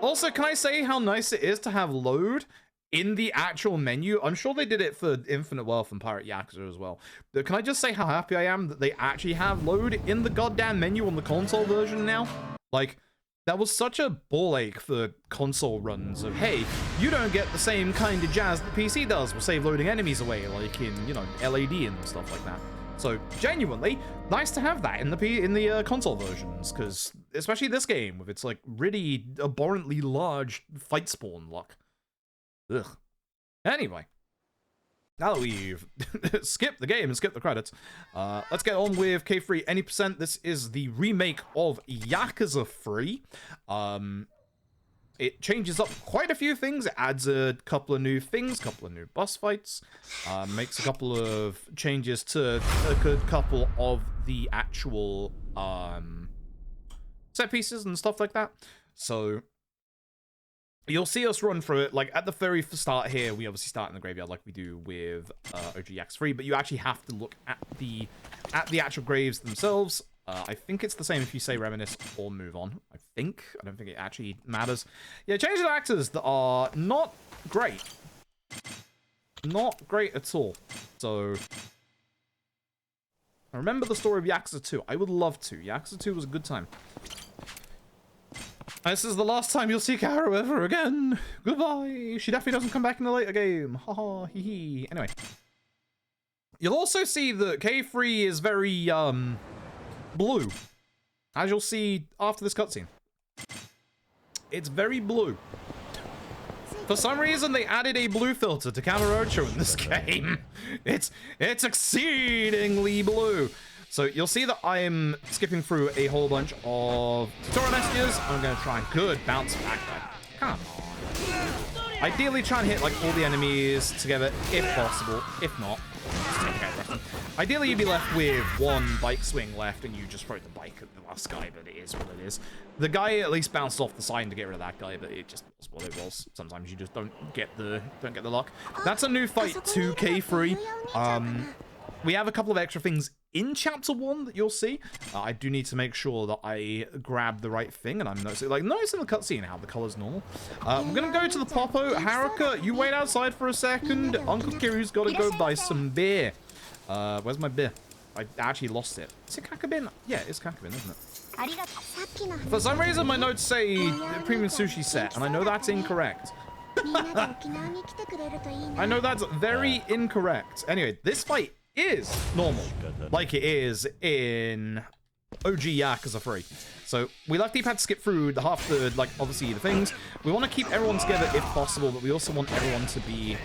Also, can I say how nice it is to have load in the actual menu? I'm sure they did it for Infinite Wealth and Pirate Yakuza as well. But can I just say how happy I am that they actually have load in the goddamn menu on the console version now? Like, that was such a ball ache for console runs of, hey, you don't get the same kind of jazz that PC does. We'll save loading enemies away, like in, you know, LAD and stuff like that. So, genuinely, nice to have that in the console versions, because especially this game with its, like, really abhorrently large fight spawn luck. Ugh. Anyway, now that we've skipped the game and skipped the credits, let's get on with K3 Any Percent. This is the remake of Yakuza 3. It changes up quite a few things. It adds a couple of new things, couple of new boss fights, makes a couple of changes to a good couple of the actual set pieces and stuff like that. So you'll see us run through it. Like, at the very start here, we obviously start in the graveyard like we do with OG Yakuza 3, but you actually have to look at the actual graves themselves. I think it's the same if you say reminisce or move on. I don't think it actually matters. Yeah, changes to actors that are not great. Not great at all. So, I remember the story of Yakuza 2. I would love to. Yakuza 2 was a good time. This is the last time you'll see Kaoru ever again. Goodbye. She definitely doesn't come back in the later game. Haha, hee hee. Anyway. You'll also see that K3 is very, blue. As you'll see after this cutscene. It's very blue. For some reason, they added a blue filter to Kamurocho in this game. It's exceedingly blue. So you'll see that I'm skipping through a whole bunch of tutorial messages. I'm going to try and good bounce back. Come on. Ideally, try and hit like all the enemies together if possible. If not, just take care of the rest of them. Ideally, you'd be left with one bike swing left, and you just throw the bike at the last guy, but it is what it is. The guy at least bounced off the side to get rid of that guy, but it just was what it was. Sometimes you just don't get the luck. That's a new fight to K3. We have a couple of extra things in Chapter 1 that you'll see. I do need to make sure that I grab the right thing, and I'm noticing the cutscene how the color's normal. We're gonna go to the Popo. Haruka, you wait outside for a second. Uncle Kiryu's gotta go buy some beer. Where's my beer? I actually lost it. Is it Kakabin? Yeah, it's Kakabin, isn't it? For some reason, my notes say premium sushi set, and I know that's incorrect. I know that's very incorrect. Anyway, this fight is normal, like it is in OG Yakuza 3. So we left D-pad to skip through the half-third, like, obviously the things. We want to keep everyone together if possible, but we also want everyone to be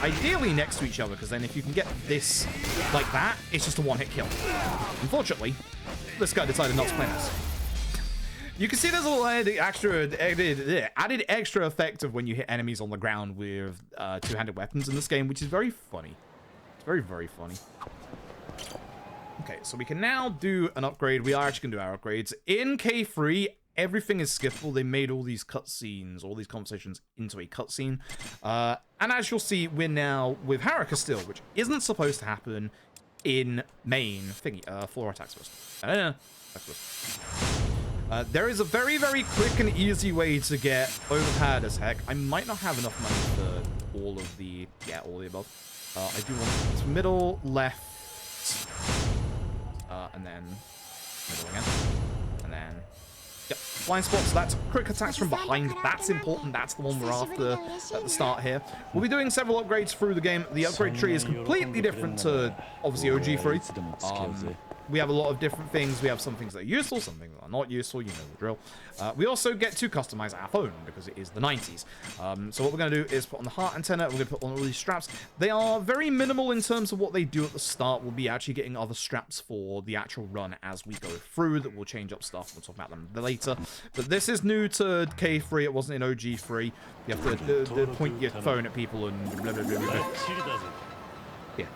ideally next to each other, because then if you can get this like that, it's just a one-hit kill. Unfortunately, this guy decided not to play this. You can see there's a little added extra effect of when you hit enemies on the ground with two-handed weapons in this game, which is very funny. It's very, very funny. Okay, so we can now do an upgrade. We are actually going to do our upgrades. In K3, everything is skippable. They made all these cutscenes, all these conversations into a cutscene. And as you'll see, we're now with Haruka still, which isn't supposed to happen in main thingy. 4 attacks first. Attacks first. There is a very, very quick and easy way to get overpowered as heck. I might not have enough money for all of the above. I do want middle, left, and then middle again, and then yep, blind spot. So that's quick attacks from behind. That's important. That's the one we're after at the start here. We'll be doing several upgrades through the game. The upgrade tree is completely different to obviously OG3. We have a lot of different things. We have some things that are useful, some things that are not useful. You know the drill. We also get to customize our phone because it is the 90s. So what we're going to do is put on the heart antenna. We're going to put on all these straps. They are very minimal in terms of what they do at the start. We'll be actually getting other straps for the actual run as we go through that will change up stuff. We'll talk about them later. But this is new to K3. It wasn't in OG3. You have to point your phone at people and blah, blah, blah, blah. Yeah.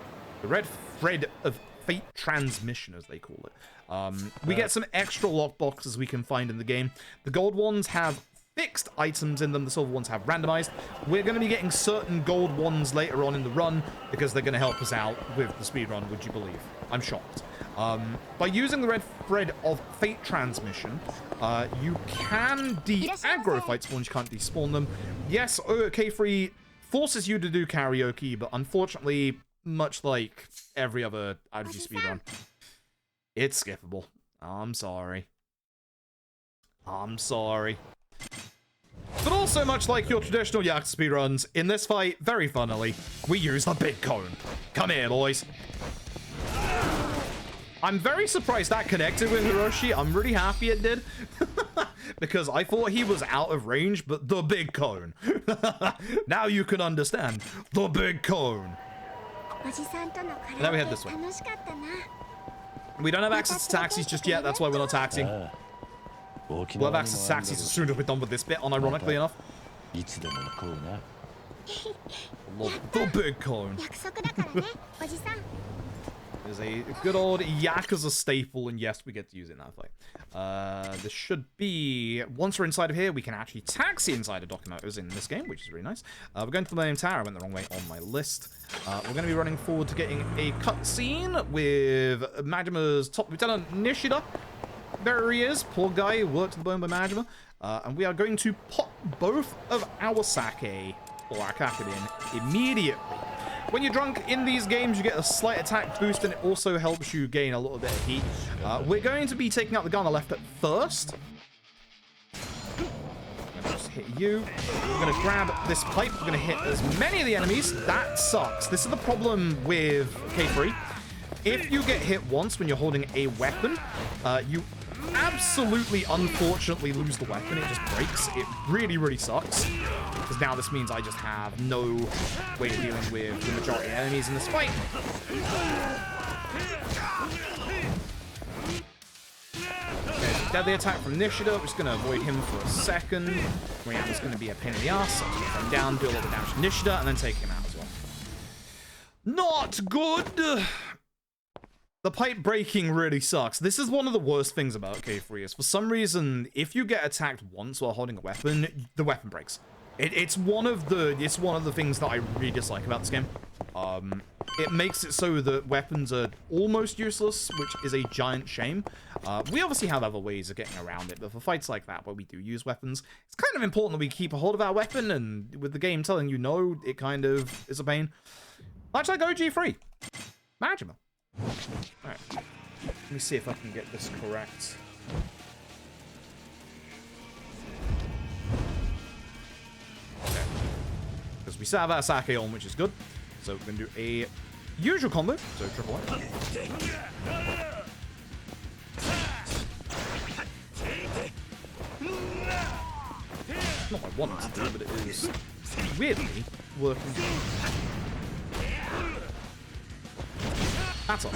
The red thread of fate transmission, as they call it. We get some extra lockboxes we can find in the game. The gold ones have fixed items in them. The silver ones have randomized. We're going to be getting certain gold ones later on in the run because they're going to help us out with the speedrun, would you believe? I'm shocked. By using the red thread of fate transmission, you can de-aggro fight spawns, you can't despawn them. Yes, K3 forces you to do karaoke, but unfortunately, much like every other IDG speedrun, it's skippable. I'm sorry. I'm sorry. But also, much like your traditional Yakuza speedruns, in this fight, very funnily, we use the big cone. Come here, boys. I'm very surprised that connected with Hiroshi. I'm really happy it did. Because I thought he was out of range, but the big cone. Now you can understand. The big cone. And now we head this way. We don't have access to taxis just yet, that's why we're not taxiing. We'll have access to taxis as soon as we're done with this bit, unironically enough. The big cone. Is a good old Yakuza staple, and yes, we get to use it in that fight. This should be, once we're inside of here, we can actually taxi inside of Docomotos in this game, which is really nice. We're going to the Millennium Tower. I went the wrong way on my list. We're going to be running forward to getting a cutscene with Majima's top lieutenant, Nishida. There he is. Poor guy, worked to the bone by Majima. And we are going to pop both of our sake, or our kakadin, immediately. When you're drunk in these games, you get a slight attack boost, and it also helps you gain a little bit of heat. We're going to be taking out the guy on the left at first. I'm going to just hit you. We're going to grab this pipe. We're going to hit as many of the enemies. That sucks. This is the problem with K3. If you get hit once when you're holding a weapon, you absolutely, unfortunately, lose the weapon. It just breaks. It really, really sucks. Because now this means I just have no way of dealing with the majority of enemies in this fight. Okay, deadly attack from Nishida. We're just going to avoid him for a second. Rihanna's going to be a pain in the ass. So I'm going to throw him down, do a little bit of damage to Nishida, and then take him out as well. Not good! The pipe breaking really sucks. This is one of the worst things about K3 is for some reason, if you get attacked once while holding a weapon, the weapon breaks. It's one of the things that I really dislike about this game. It makes it so that weapons are almost useless, which is a giant shame. We obviously have other ways of getting around it, but for fights like that where we do use weapons, it's kind of important that we keep a hold of our weapon, and with the game telling you no, it kind of is a pain. Much like OG3. Majima. Alright, let me see if I can get this correct. Okay. Because we still have our sake on, which is good. So we're going to do a usual combo, so triple one. Not what I wanted to do, but it is weirdly working. That's all.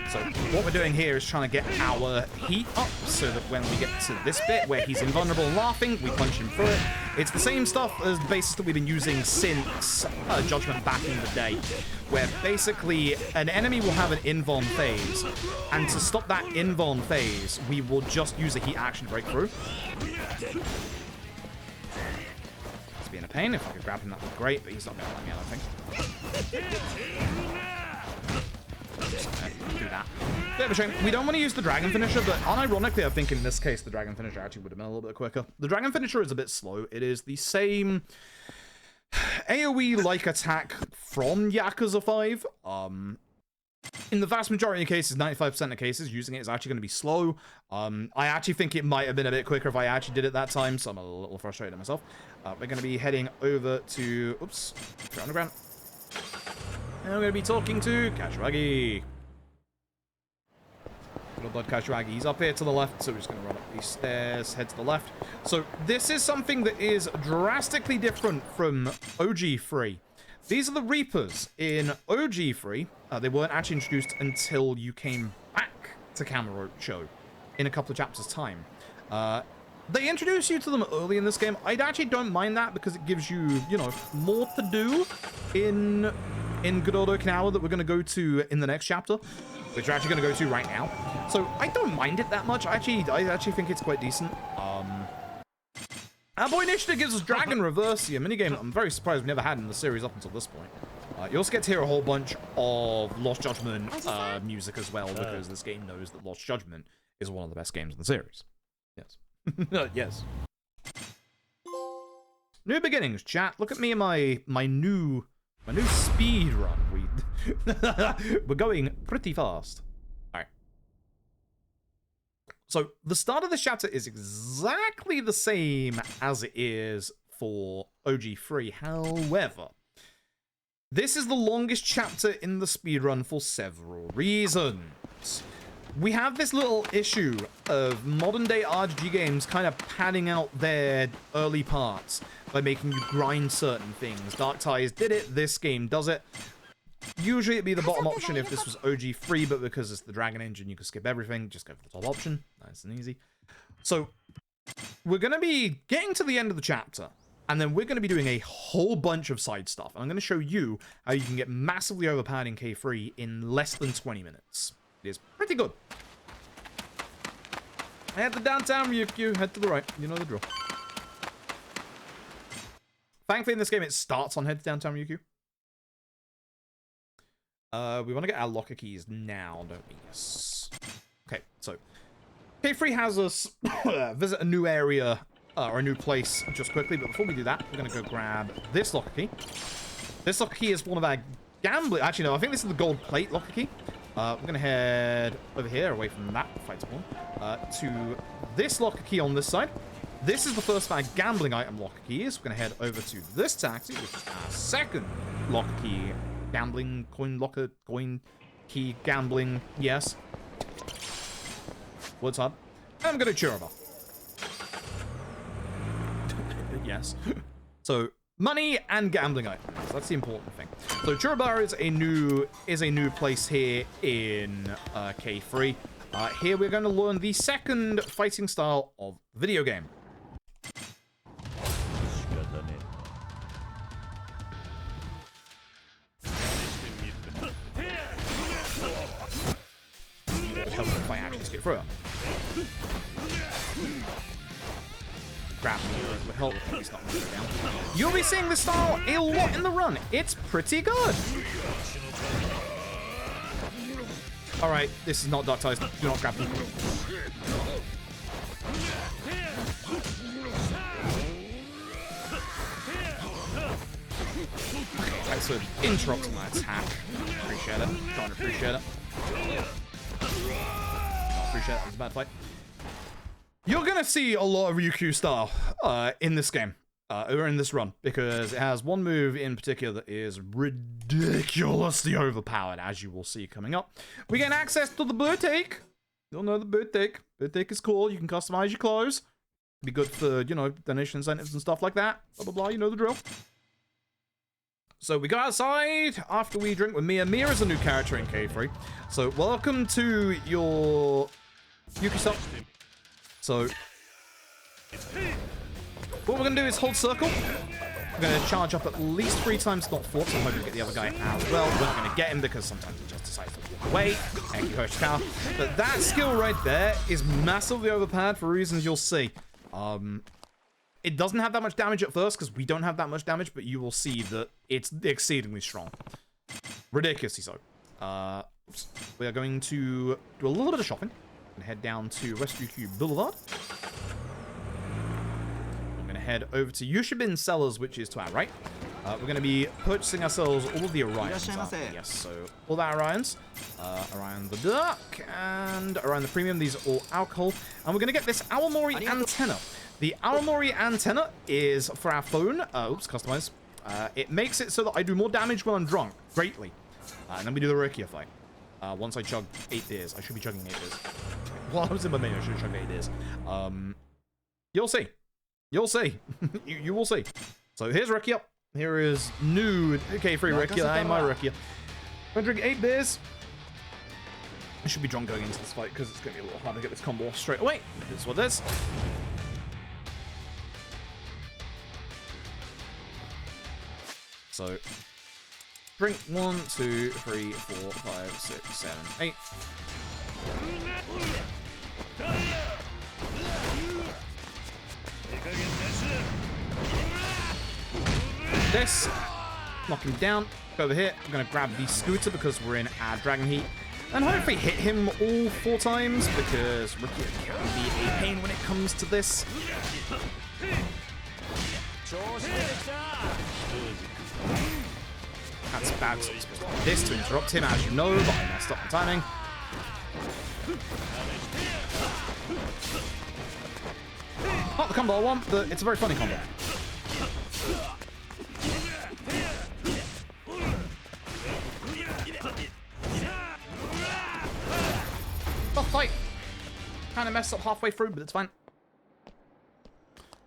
So what we're doing here is trying to get our heat up so that when we get to this bit where he's invulnerable and laughing, we punch him through it. It's the same stuff as the basis that we've been using since Judgment back in the day, where basically an enemy will have an invuln phase, and to stop that invuln phase, we will just use a heat action breakthrough. It's being a pain. If I could grab him, that would be great, but he's not going to let me out, I think. Do that. Bit of a shame. We don't want to use the dragon finisher, but unironically, I think in this case, the dragon finisher actually would have been a little bit quicker. The dragon finisher is a bit slow. It is the same AoE-like attack from Yakuza 5. In the vast majority of cases, 95% of cases, using it is actually going to be slow. I actually think it might have been a bit quicker if I actually did it that time, so I'm a little frustrated myself. We're going to be heading over to... Oops. Underground. And we're going to be talking to Kashiwagi. Little Blood Kashiwagi. He's up here to the left, so we're just going to run up these stairs, head to the left. So this is something that is drastically different from OG3. These are the Reapers in OG3. They weren't actually introduced until you came back to Kamurocho in a couple of chapters' time. They introduce you to them early in this game. I actually don't mind that because it gives you, you know, more to do in Good Okinawa that we're going to go to in the next chapter, which we're actually going to go to right now. So I don't mind it that much. I actually think it's quite decent. Our boy Initiative gives us Dragon Reversia, a minigame I'm very surprised we never had in the series up until this point. You also get to hear a whole bunch of Lost Judgment music as well, because this game knows that Lost Judgment is one of the best games in the series. Yes. Yes. New beginnings, chat. Look at me and my new speed run. We're going pretty fast. Alright. So the start of this chapter is exactly the same as it is for OG3. However, this is the longest chapter in the speedrun for several reasons. We have this little issue of modern day RPG games kind of padding out their early parts by making you grind certain things. Dark Ties did it, this game does it. Usually it'd be the bottom option if this was OG3, but because it's the Dragon Engine, you can skip everything, just go for the top option. Nice and easy. So, we're going to be getting to the end of the chapter, and then we're going to be doing a whole bunch of side stuff. And I'm going to show you how you can get massively overpowered in K3 in less than 20 minutes. It is pretty good. Head to downtown Ryukyu, head to the right. You know the drill. Thankfully in this game it starts on head to downtown Ryukyu. We want to get our locker keys now, don't we? Yes. Okay, so K3 has us visit a new area or a new place just quickly, but before we do that, we're going to go grab this locker key. This locker key is one of our gambling... Actually, no, I think this is the gold plate locker key. We're going to head over here, away from that fight spawn, to this locker key on this side. This is the first of our gambling item locker keys. We're going to head over to this taxi, which is our second locker key. Gambling, coin locker, coin key, gambling, yes. What's up? I'm going to Churaba. Yes. So, money and gambling items. That's the important thing. So Churaba is a new place here in K3. Here we're going to learn the second fighting style of video game. Help if I actually skip through it. Grab me would help. He's not moving down. You'll be seeing this style a lot in the run. It's pretty good. Alright, this is not Dark Ties. Do not grab me. Okay, so interrupting my attack. Appreciate it. Don't appreciate it. Not appreciate it. That was a bad fight. You're gonna see a lot of Ryukyu style in this game, or in this run, because it has one move in particular that is ridiculously overpowered, as you will see coming up. We get access to the boutique. You'll know the boutique. Boutique is cool. You can customize your clothes. Be good for, you know, donation incentives and stuff like that. Blah, blah, blah. You know the drill. So we go outside after we drink with Mia. Mia is a new character in K3. So welcome to your Yuki stuff. So, what we're going to do is hold circle. We're going to charge up at least 3 times, not 4, so I'm hoping to get the other guy as well. We're not going to get him because sometimes he just decides to walk away. Thank you, Hoshikawa. But that skill right there is massively overpowered for reasons you'll see. It doesn't have that much damage at first because we don't have that much damage, but you will see that it's exceedingly strong. Ridiculously so. We are going to do a little bit of shopping. And head down to West Ryukyu Boulevard. I'm going to head over to Yushibin Cellars, which is to our right. We're going to be purchasing ourselves all of the Orions. Yes, so all the Orions. Orion the Dark and Orion the Premium. These are all alcohol. And we're going to get this Awamori antenna. The Awamori antenna is for our phone. Oops, customize. It makes it so that I do more damage when I'm drunk. Greatly. And then we do the Rikia fight. Once I chug 8 beers. I should be chugging 8 beers. While I was in my menu, I should have chugged 8 beers. You'll see. You'll see. you will see. So here's Rikia. Here is new K3 Rikia. Hey, my Rikia. I'm going to drink 8 beers. I should be drunk going into this fight because it's going to be a little hard to get this combo off straight away. This is what it is. So... drink 1, 2, 3, 4, 5, 6, 7, 8. this. Knock him down. Go over here. I'm going to grab the scooter because we're in our Dragon Heat. And hopefully hit him all 4 times because Rukia can be a pain when it comes to this. That's bad. So I'm supposed to do this to interrupt him, as you know, but I messed up the timing. Not the combo I want, but it's a very funny combo. Tough fight. Kind of messed up halfway through, but it's fine.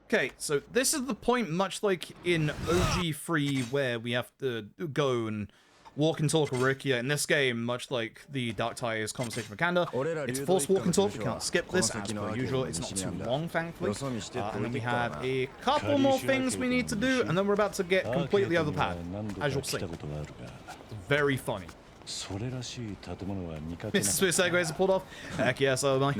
Okay, so this is the point, much like in OG3, where we have to go and walk and talk with Rukia. In this game, much like the Dark Tire's conversation with Kanda, it's forced walk and talk. We can't skip this, as per usual. It's not too long, thankfully. And then we have a couple more things we need to do, and then we're about to get completely overpowered, as you'll see. It's very funny. Mr. Smooth segues are pulled off. Heck yes, oh my.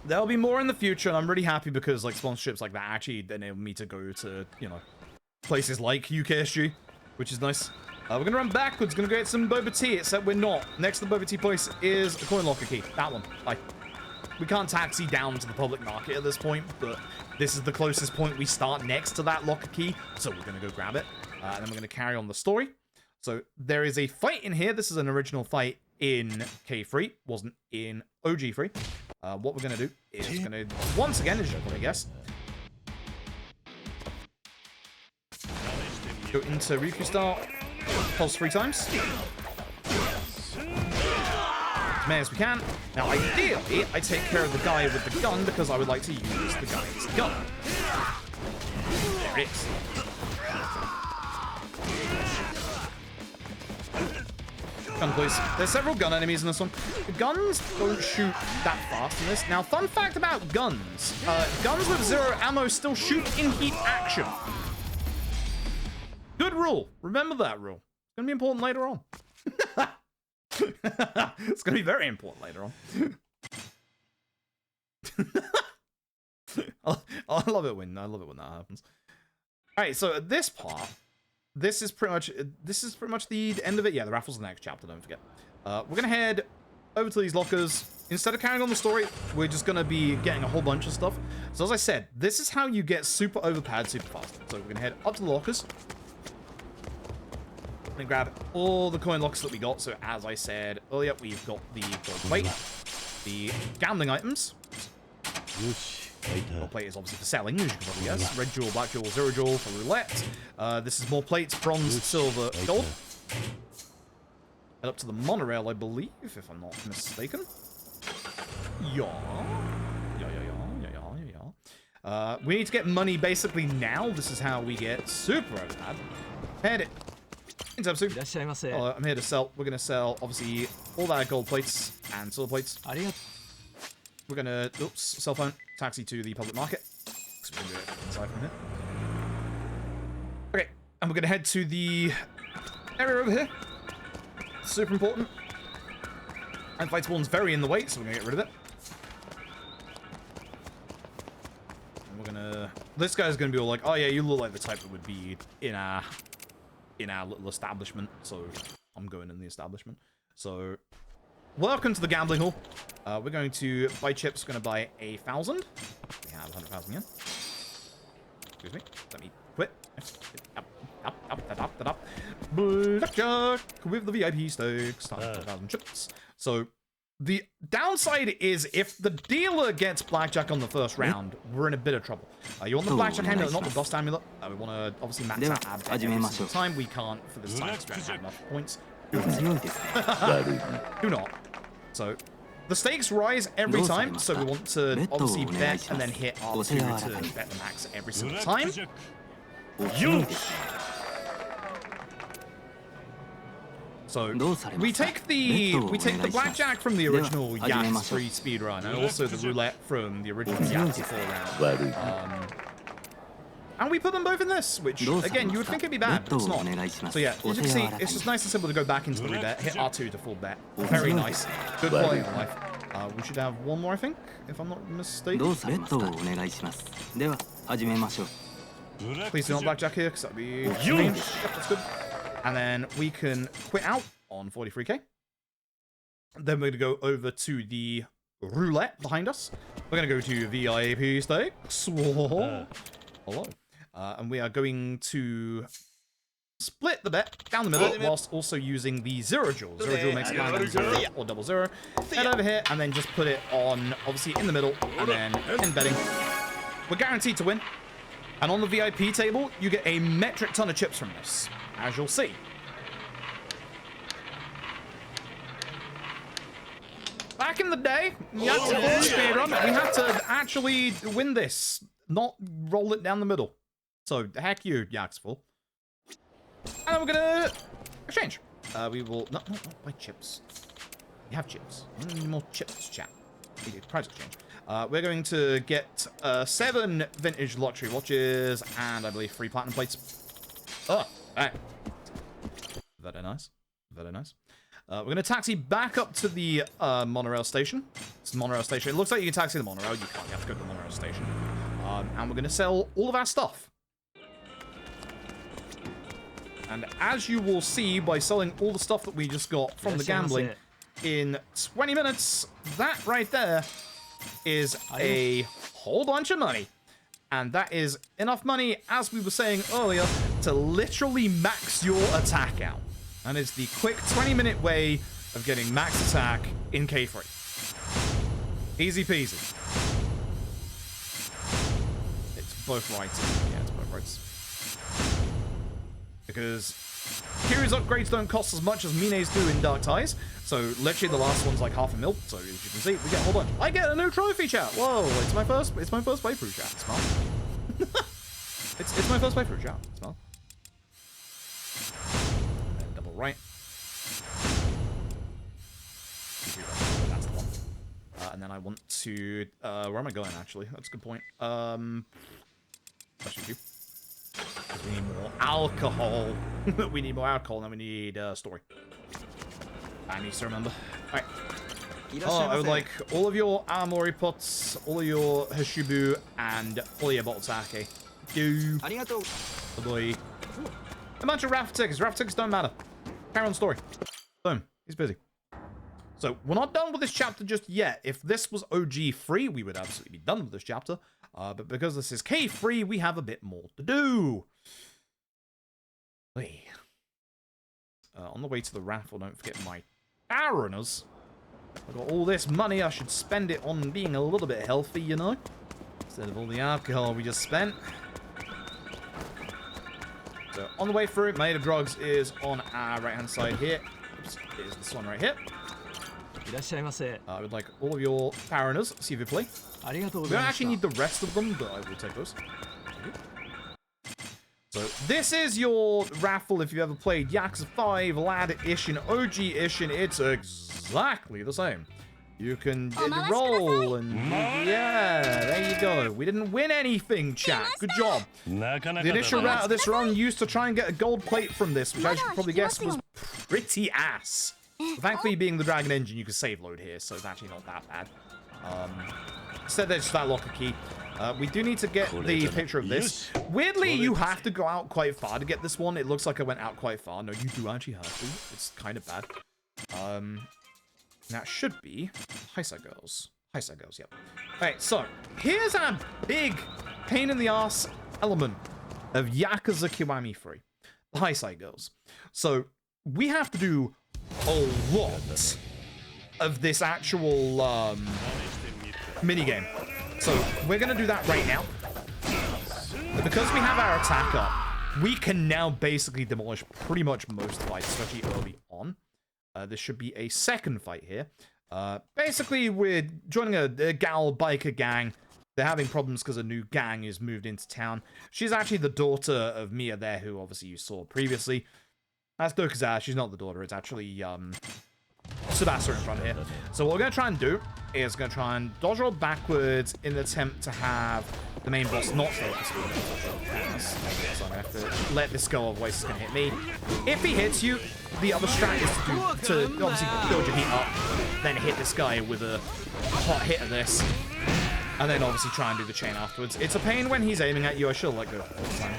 There'll be more in the future, and I'm really happy because like sponsorships like that actually enable me to go to, you know, places like UKSG, which is nice. We're gonna run backwards, gonna go get some boba tea, except we're not. Next to the boba tea place is a coin locker key. That one. We can't taxi down to the public market at this point, but this is the closest point we start next to that locker key, so we're gonna go grab it. And then we're gonna carry on the story. So there is a fight in here. This is an original fight in K3, wasn't in OG3. What we're going to do is we're going to, once again, as you probably guess, go into Ryukyu style, pulse 3 times. As many as we can. Now, ideally, I take care of the guy with the gun because I would like to use the guy's gun. There it is. Gun, please. There's several gun enemies in this one. The guns don't shoot that fast in this. Now, fun fact about guns. Guns with 0 ammo still shoot in heat action. Good rule. Remember that rule. It's going to be important later on. It's going to be very important later on. I love it when that happens. All right, so at this part, this is pretty much the end of it. Yeah, the raffle's the next chapter, don't forget. We're gonna head over to these lockers. Instead of carrying on the story, we're just gonna be getting a whole bunch of stuff. So as I said, this is how you get super overpowered super fast. So we're gonna head up to the lockers and grab all the coin locks that we got. So as I said earlier, we've got the gold plate, the gambling items. Gold plate is obviously for selling, as you can probably guess. Red jewel, black jewel, 0 jewel for roulette. This is more plates, bronze, silver, gold. Head up to the monorail, I believe, if I'm not mistaken. We need to get money basically now. This is how we get super overpowered. Head it. Into episode. I'm here to sell. We're going to sell, obviously, all that gold plates and silver plates. We're going to, oops, cell phone, taxi to the public market. So we're going to do it inside from here. Okay, and we're going to head to the area over here. Super important. And fight spawn's very in the way, so we're going to get rid of it. And we're going to, this guy's going to be all like, oh yeah, you look like the type that would be in our little establishment. So I'm going in the establishment. So welcome to the gambling hall. We're going to buy chips. We're going to buy 1,000. We have 100,000 yen. Excuse me. Let me quit. Up. Blackjack with the VIP stakes. 100,000 chips. So the downside is if the dealer gets blackjack on the first round, we're in a bit of trouble. You want the blackjack amulet, not the dust amulet. We want to obviously max out our bet every single time. We can't, for this time, spend enough points. Do not. So the stakes rise every time, so we want to obviously bet and then hit R2 to bet the max every single time. So we take the blackjack from the original Yakuza 3 speedrun, and also the roulette from the original Yakuza 4 round. And we put them both in this, which, again, you would think it'd be bad, but it's not. So yeah, as you can see, it's just nice and simple to go back into the rebet, hit R2 to full bet. Very nice. Good quality of life. We should have one more, I think, if I'm not mistaken. Please do not blackjack here, because that'd be strange. Yep, that's good. And then we can quit out on 43k. Then we're going to go over to the roulette behind us. We're going to go to VIP stakes. Whoa. Hello. And we are going to split the bet down the middle whilst also using the 0 jewel. 0 jewel makes it 9 or double 0. Head over here and then just put it on, obviously, in the middle and then in betting. We're guaranteed to win. And on the VIP table, you get a metric ton of chips from this, as you'll see. Back in the day, Yakuza Speedrun, we had to actually win this, not roll it down the middle. So, heck you, Yakuza. And then we're gonna exchange. We will not buy chips. We have chips. We don't need more chips, chat. We do price exchange. We're going to get 7 vintage luxury watches and I believe 3 platinum plates. Oh, right. Very nice. Very nice. We're going to taxi back up to the monorail station. It's the monorail station. It looks like you can taxi the monorail. You can't. You have to go to the monorail station. And we're going to sell all of our stuff. And as you will see by selling all the stuff that we just got from the gambling in 20 minutes, that right there is a whole bunch of money. And that is enough money, as we were saying earlier, to literally max your attack out. And it's the quick 20-minute way of getting max attack in K3. Easy peasy. It's both rights. Yeah, it's both rights. Because Kiryu's upgrades don't cost as much as Mine's do in Dark Ties. So literally the last one's like $500,000. So as you can see, we get a whole bunch. I get a new trophy, chat. Whoa, it's my first playthrough, chat. Smart. it's my first playthrough, chat. Smart. And then double right. That's the one. And then I want to where am I going actually? That's a good point. I should do. We need more alcohol. We need more alcohol, and then we need story. I need to remember. Alright. Oh, I would like all of your Aomori pots, all of your Hashibu, and all your bottled sake. You. Oh boy. A bunch of raffle tickets. Raffle tickets don't matter. Carry on story. Boom. He's busy. So, we're not done with this chapter just yet. If this was OG free, we would absolutely be done with this chapter. But because this is K3, we have a bit more to do. Wait. On the way to the raffle, don't forget my Baroners. I've got all this money, I should spend it on being a little bit healthy, you know? Instead of all the alcohol we just spent. So, on the way through, Maid of Drugs is on our right-hand side here. Oops, it is this one right here. I would like all of your Baroners, see if you play. We don't actually need the rest of them, but I will take those. So, this is your raffle if you ever played Yakuza 5, Lad Ishin, OG Ishin. It's exactly the same. You can roll and yeah, there you go. We didn't win anything, chat. Good job. The initial route of this run used to try and get a gold plate from this, which as you can probably guess was pretty ass. Thankfully, being the Dragon Engine, you can save load here, so it's actually not that bad. Instead, there's that locker key. We do need to get the picture of this. Weirdly, you have to go out quite far to get this one. It looks like I went out quite far. No, you do actually have to. It's kind of bad. That should be Heisei Girls. Heisei Girls, yep. Alright, so here's our big pain in the ass element of Yakuza Kiwami 3. The Heisei Girls. So we have to do a lot of this actual minigame. So we're going to do that right now. But because we have our attack up, we can now basically demolish pretty much most fights, especially early on. This should be a second fight here. Basically, we're joining a gal biker gang. They're having problems because a new gang has moved into town. She's actually the daughter of Mia there, who obviously you saw previously. That's Dokuza. She's not the daughter. It's actually Tsubasa in front here. So what we're going to try and do is going to try and dodge roll backwards in an attempt to have the main boss not throw at the speed. So I'm going to have to let this go, otherwise it's going to hit me. If he hits you, the other strat is to obviously build your heat up, then hit this guy with a hot hit of this. and then obviously try and do the chain afterwards. It's a pain when he's aiming at you. I should have let go the first time.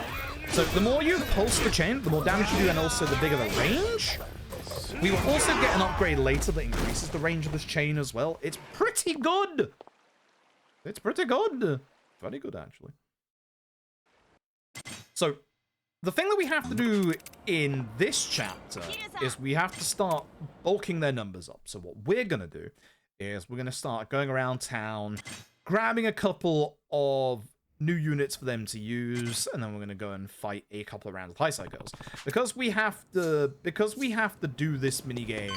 So the more you pulse the chain, the more damage you do, and also the bigger the range. We will also get an upgrade later that increases the range of this chain as well. It's pretty good. It's pretty good. Very good, actually. So, the thing that we have to do in this chapter is we have to start bulking their numbers up. So what we're going to do is we're going to start going around town, grabbing a couple of new units for them to use, and then we're going to go and fight a couple of rounds of high side girls. Because we have to do this mini game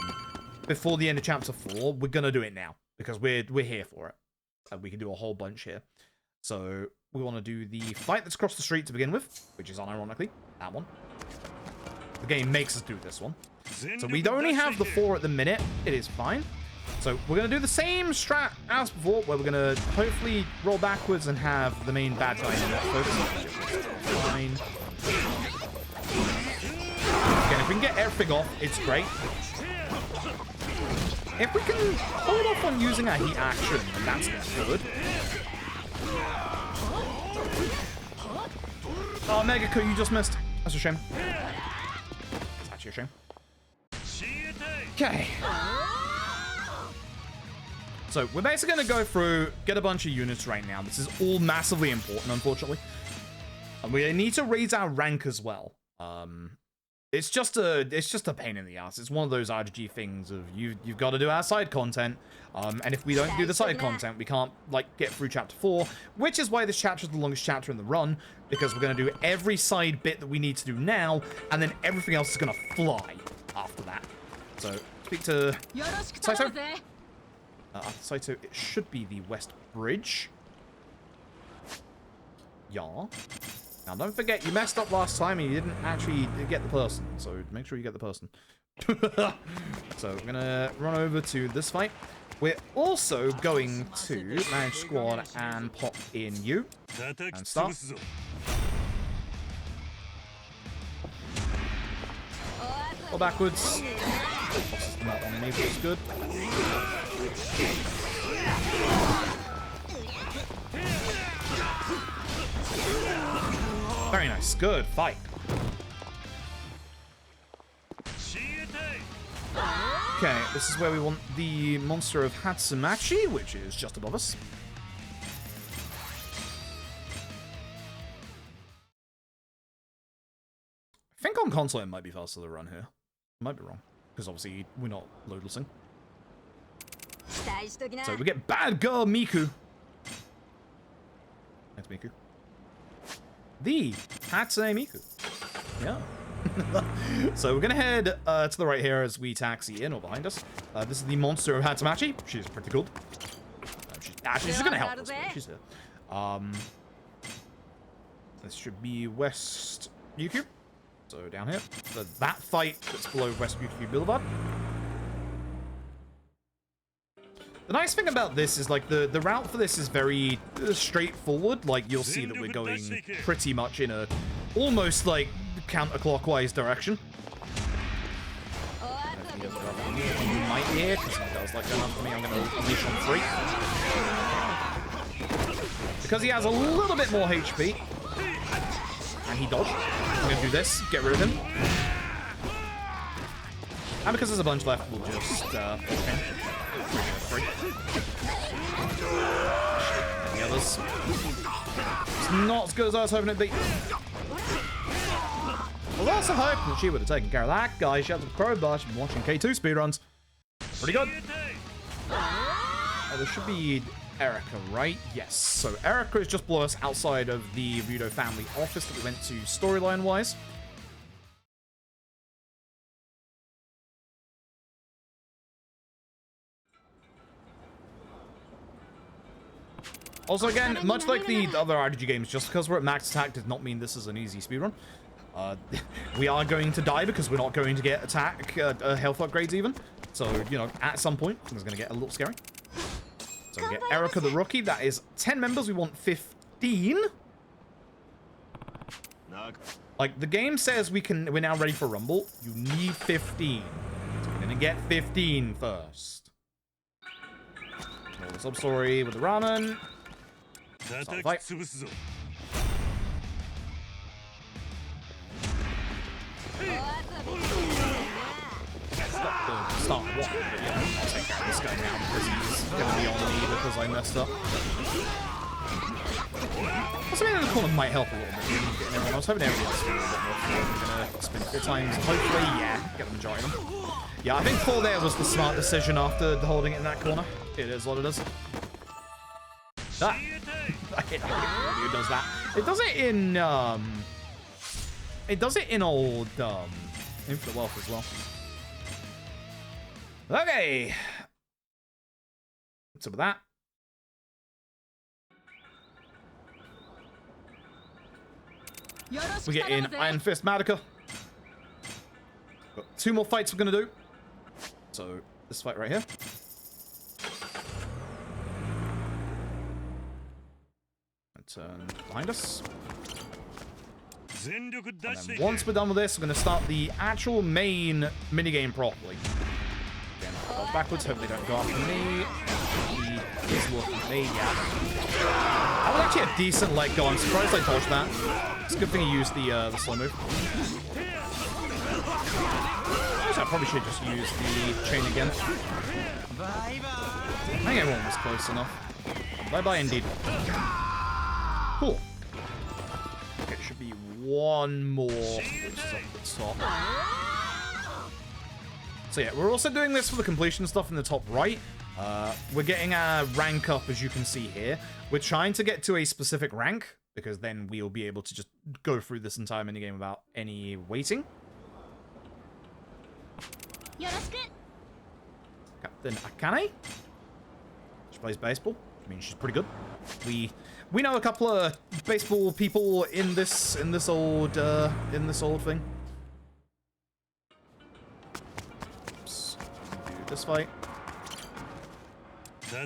before the end of chapter 4, we're going to do it now because we're here for it. And we can do a whole bunch here. So we want to do the fight that's across the street to begin with, which is unironically that one. The game makes us do this one. So we only have the 4 at the minute. It is fine. So we're going to do the same strat as before, where we're going to hopefully roll backwards and have the main bad guy in that focus. Fine. Again, if we can get everything off, it's great. If we can hold off on using our heat action, then that's good. Oh, Megaku, you just missed. That's a shame. It's actually a shame. Okay. So, we're basically going to go through, get a bunch of units right now. This is all massively important, unfortunately. And we need to raise our rank as well. It's just a pain in the ass. It's one of those RGG things of you've got to do our side content. And if we don't do the side content, we can't, like, get through chapter 4, which is why this chapter is the longest chapter in the run, because we're going to do every side bit that we need to do now, and then everything else is going to fly after that. So, speak to Saito. After Saito, it should be the West Bridge. Yeah. Now, don't forget, you messed up last time and you didn't actually get the person, so make sure you get the person. So, we're going to run over to this fight. We're also going to manage squad and pop in you. And start. Go backwards. Not on me, but it's good. Very nice. Good fight. Okay, this is where we want the monster of Hatsumachi, which is just above us. I think on console it might be faster to run here. Might be wrong, because obviously we're not loadlessing. So we get Bad Girl Miku. That's Miku. The Hatsune Miku. Yeah. So we're gonna head to the right here as we taxi in or behind us. This is the monster of Hatsumachi. She's pretty cool. She's gonna help us. She's here. This should be West Ryukyu. So down here. So that fight that's below West Ryukyu Boulevard. The nice thing about this is, like, the route for this is very straightforward. Like, you'll see that we're going pretty much in a almost, like, counterclockwise direction. He doesn't go after me. He might hear, because he does like going after me. I'm going to unleash on 3. Because he has a little bit more HP. And he dodged. I'm going to do this, get rid of him. And because there's a bunch left, we'll just okay. The others. It's not as good as I was hoping it'd be. Well, that's a hope that she would have taken care of that guy. She had the crowbar. She's been watching K2 speedruns. Pretty good. Oh, there should be Erica, right? Yes. So Erica is just below us outside of the Ryudo family office that we went to storyline-wise. Also, again, much like the other RPG games, just because we're at max attack does not mean this is an easy speedrun. We are going to die because we're not going to get attack, health upgrades even. So, you know, at some point, it's going to get a little scary. So we get Erica the Rookie. That is 10 members. We want 15. Like, the game says we're now ready for Rumble. You need 15. So we're going to get 15 first. Roll the sub-story with the ramen. Start the fight. Start one, but yeah, I'll take care of this guy now because he's gonna be on me because I messed up. Also, maybe the corner might help a little bit. I was hoping everybody else would be a little bit more. I'm gonna spin 4 times. Hopefully, yeah, get the majority of them. Yeah, I think 4 there was the smart decision after holding it in that corner. It is what it is. Ah! I hate who does that. It does it in, it does it in old, Infinite Wealth as well. Okay. What's up with that? We get in Iron Fist Madoka. Got 2 more fights we're gonna do. So this fight right here. And turn behind us. And then once we're done with this, we're gonna start the actual main minigame properly. Again, go backwards. Hope they don't go after me. He is looking at me. Yeah. That was actually a decent leg go. I'm surprised I dodged that. It's a good thing he used the slow move. I probably should just use the chain again. I think everyone was close enough. Bye-bye indeed. Cool. Okay, it should be 1 more, which is up at the top. So yeah, we're also doing this for the completion stuff in the top right. We're getting our rank up, as you can see here. We're trying to get to a specific rank, because then we'll be able to just go through this entire minigame without any waiting. Captain Akane. She plays baseball. I mean, she's pretty good. We know a couple of baseball people in this old thing. Oops. Do this fight. We're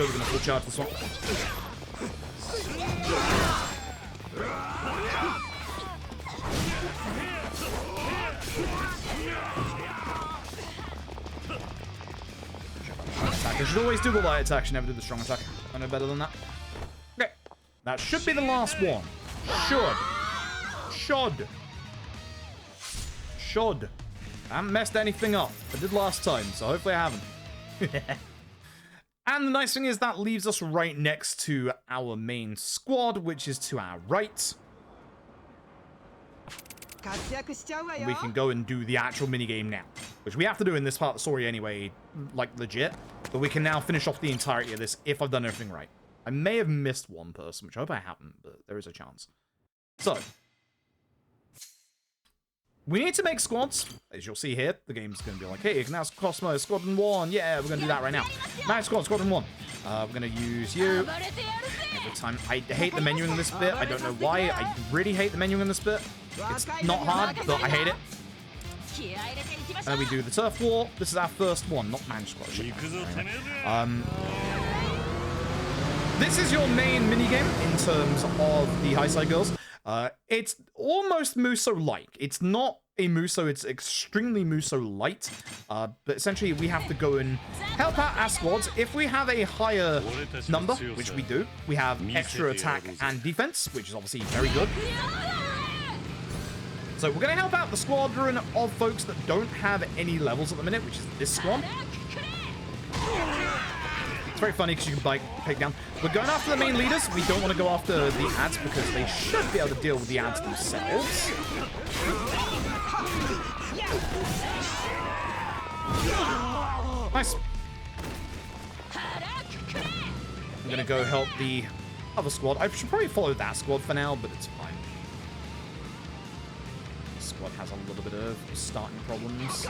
gonna full charge this one. I should always do the light attack, should never do the strong attack. I know better than that. Okay. That should be the last one. Should. I haven't messed anything up. I did last time, so hopefully I haven't. And the nice thing is that leaves us right next to our main squad, which is to our right. We can go and do the actual minigame now, which we have to do in this part of the story anyway, like legit. But we can now finish off the entirety of this if I've done everything right. I may have missed one person, which I hope I haven't, but there is a chance. So, we need to make squads. As you'll see here, the game's going to be like, hey, you can now Cosmo, Squadron 1. Yeah, we're going to do that right now. Nice squad, Squadron 1. We're going to use you. Every time. I hate the menuing in this bit. I don't know why. I really hate the menuing in this bit. It's not hard, but I hate it. And then we do the Turf War. This is our first one, not Man Squad. This is your main minigame in terms of the High Side Girls. It's almost Muso-like. It's not a Muso, it's extremely Muso-light. But essentially, we have to go and help out our squads. If we have a higher number, which we do, we have extra attack and defense, which is obviously very good. So we're going to help out the squadron of folks that don't have any levels at the minute, which is this squad. It's very funny because you can take down. We're going after the main leaders. We don't want to go after the ads because they should be able to deal with the ads themselves. Nice. I'm going to go help the other squad. I should probably follow that squad for now, but it's fine. Squad has a little bit of starting problems.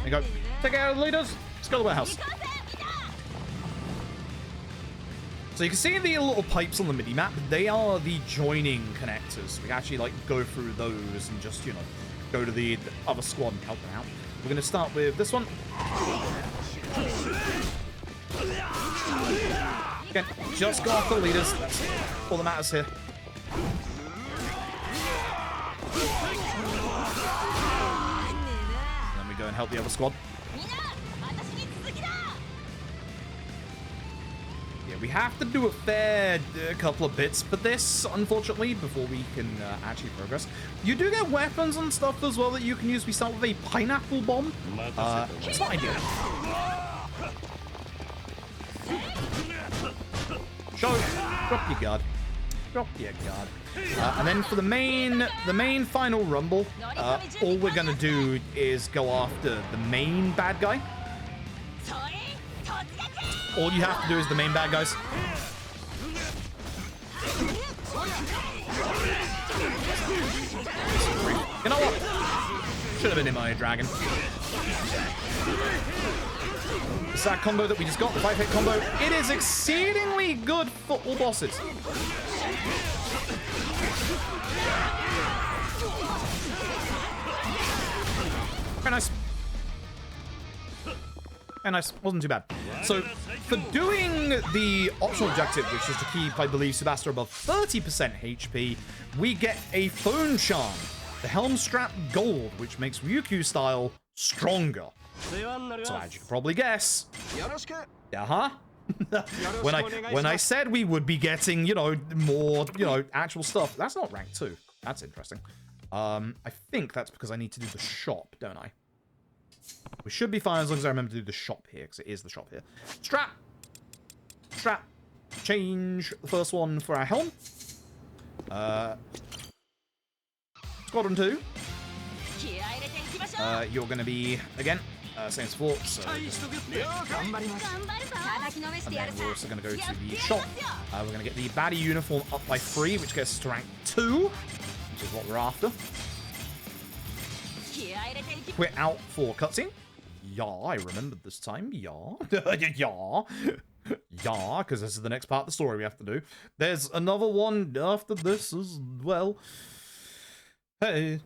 There you go. Take out the leaders. Let's go to the warehouse. So you can see the little pipes on the mini-map. They are the joining connectors. We can actually like go through those and just, you know, go to the other squad and help them out. We're going to start with this one. Again, just go after the leaders. That's all that matters here. help the other squad. Yeah, we have to do a fair couple of bits for this, unfortunately, before we can actually progress. You do get weapons and stuff as well that you can use. We start with a pineapple bomb. It's not ideal. Drop your guard. Drop your guard. And then for the main final rumble, all we're gonna do is go after the main bad guy. All you have to do is the main bad guys. You know what? Should have been in my dragon. It's that combo that we just got, the 5-hit combo. It is exceedingly good for all bosses. Very nice. Very nice. Wasn't too bad. So, for doing the optional objective, which is to keep, I believe, Sebasta above 30% HP, we get a phone charm. The Helm Strap Gold, which makes Ryukyu style stronger. So as you can probably guess, when I said we would be getting, you know, more, you know, actual stuff, that's not rank 2. That's interesting. I think that's because I need to do the shop, don't I? We should be fine as long as I remember to do the shop here, because it is the shop here. Strap. Change the first one for our helm. Squadron 2. You're going to be, again, same as before, so just... And then we're also going to go to the shop. We're going to get the baddie uniform up by 3, which gets us to rank 2, which is what we're after. We're out for cutscene. Yeah, I remembered this time. Yeah. Yeah. Yeah, because this is the next part of the story we have to do. There's another one after this as well. Hey.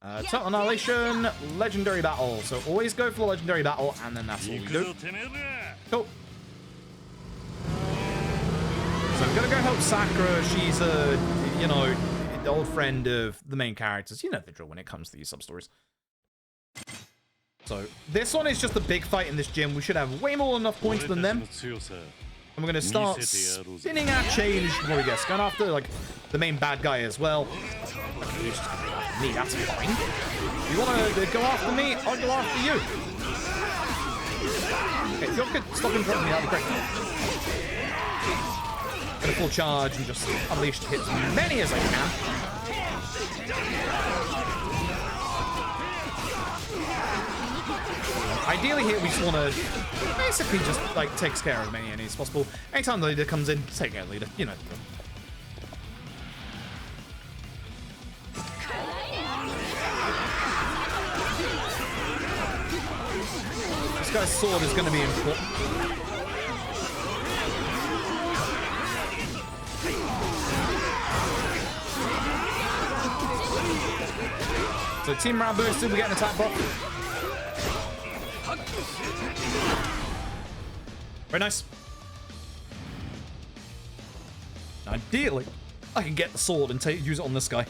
Total Annihilation, Legendary Battle. So always go for the Legendary Battle, and then that's all we do. Cool. So we're gonna go help Sakura. She's a, you know, the old friend of the main characters. You know the drill when it comes to these sub-stories. So this one is just a big fight in this gym. We should have way more enough points than them. And we're gonna start spinning our change before we get going after like the main bad guy as well. Me, that's fine. You wanna go after me? I'll go after you. Okay, if you could stop in front of me, that'd be great. Gonna full charge and just unleash to hit as many as I can. Ideally here we just want to basically just like takes care of as many enemies as possible. Anytime the leader comes in, take care of the leader, you know. This guy's sword is going to be important. So team round boosted, we get an attack buff. Very nice. Ideally, I can get the sword and use it on this guy.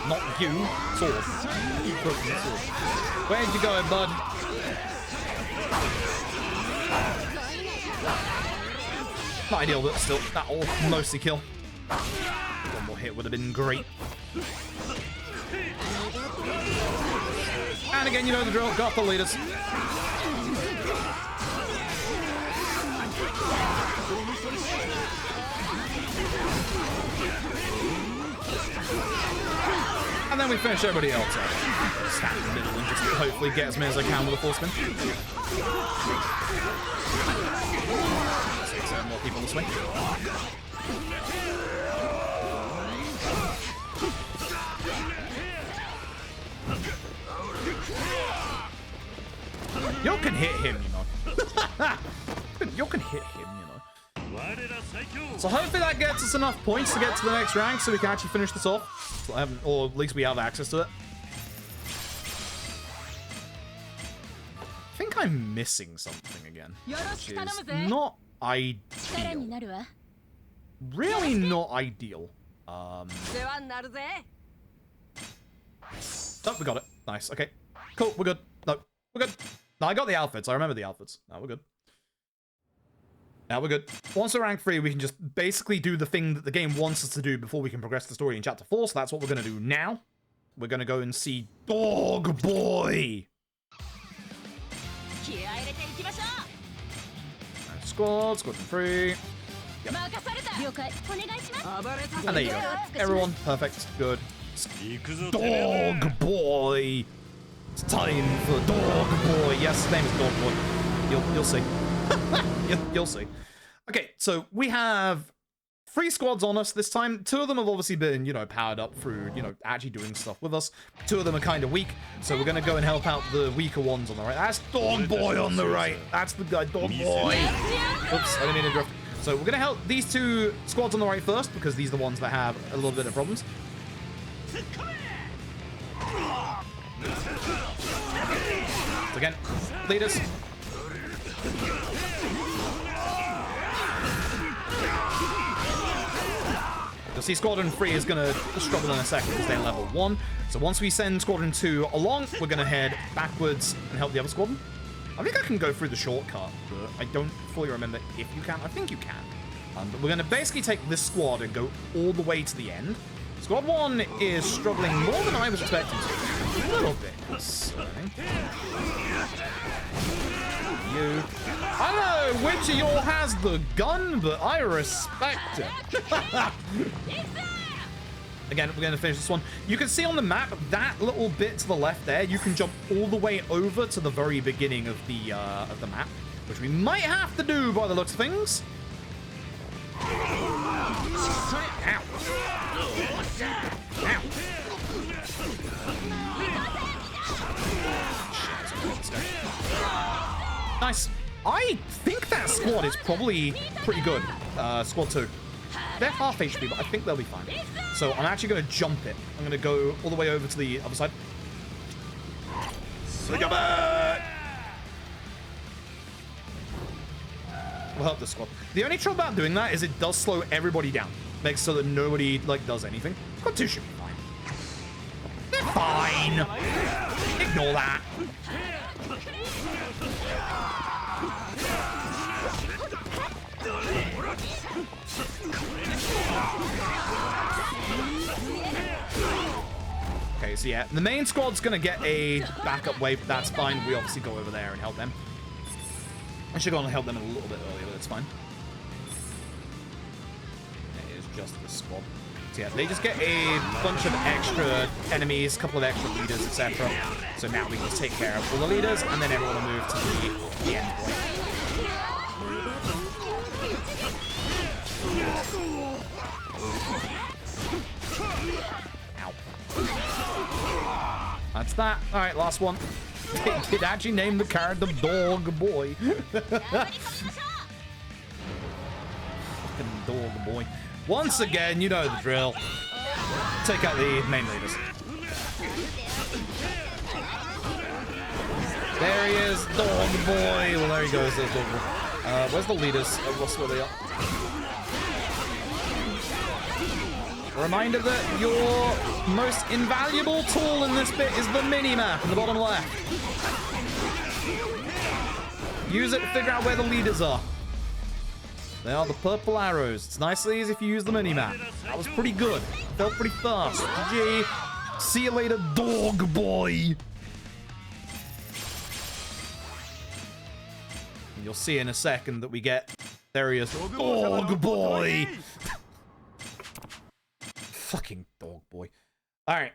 Not you, sword. You broken the sword. Where'd you go, bud? Not ideal, but still, that'll mostly kill. One more hit would have been great. And again, you know the drill. Got the leaders. And then we finish everybody else off. Stand in the middle and just hopefully get as many as I can with a full spin. Let's get more people this way. You can hit him, you know. You can hit him, you know. So hopefully that gets us enough points to get to the next rank so we can actually finish this off. Or at least we have access to it. I think I'm missing something again, which is not ideal. really not ideal. Oh, we got it. Nice. Okay. Cool. We're good. No, we're good. No, I got the outfits. I remember the outfits. Now we're good. Now we're good. Once we're rank 3, we can just basically do the thing that the game wants us to do before we can progress the story in Chapter 4. So that's what we're going to do now. We're going to go and see Dog Boy. Squad 3. Yep. And there you go. Everyone, perfect, good. Dog Boy. It's time for Dog Boy. Yes, his name is Dog Boy. You'll see. You'll see. Okay, so we have 3 squads on us this time. 2 of them have obviously been, powered up through, actually doing stuff with us. 2 of them are kind of weak, so we're going to go and help out the weaker ones on the right. That's Dog Boy on the right. That's the guy, Dog Boy. Oops, I didn't mean to drift. So we're going to help these 2 squads on the right first, because these are the ones that have a little bit of problems. So again, leaders. You'll see Squadron 3 is going to struggle in a second because they're level 1. So once we send Squadron 2 along, we're going to head backwards and help the other squadron. I think I can go through the shortcut, but I don't fully remember if you can. I think you can. But we're going to basically take this squad and go all the way to the end. Squad 1 is struggling more than I was expecting to. A little bit concerning. You. I don't know which of y'all has the gun, but I respect it. Again, we're going to finish this one. You can see on the map, that little bit to the left there, you can jump all the way over to the very beginning of the map, which we might have to do by the looks of things. Ow. Ow. Nice. I think that squad is probably pretty good. Squad 2. They're half HP, but I think they'll be fine. So I'm actually going to jump it. I'm going to go all the way over to the other side. We'll help this squad. The only trouble about doing that is it does slow everybody down. Makes so that nobody, does anything. Squad 2 should be fine. They're fine. Ignore that. Okay, so yeah, the main squad's gonna get a backup wave, but that's fine. We obviously go over there and help them. I should go and help them a little bit earlier, but it's fine. It is just the squad. So yeah, they just get a bunch of extra enemies, a couple of extra leaders, etc. So now we can just take care of all the leaders, and then everyone will move to the end point. Ow. That's that. Alright, last one. It actually named the character Dog Boy. Fucking Dog Boy. Once again, you know the drill. Take out the main leaders. There he is, Dog Boy. Well, there he goes. There's Dog Boy. Where's the leaders? What's where they are? A reminder that your most invaluable tool in this bit is the mini-map in the bottom left. Use it to figure out where the leaders are. They are the purple arrows. It's nicely easy if you use the mini-map. That was pretty good. Felt pretty fast. GG. See you later, Dog Boy. And you'll see in a second that we get... There he is. Dog Boy. Fucking Dog Boy. Alright.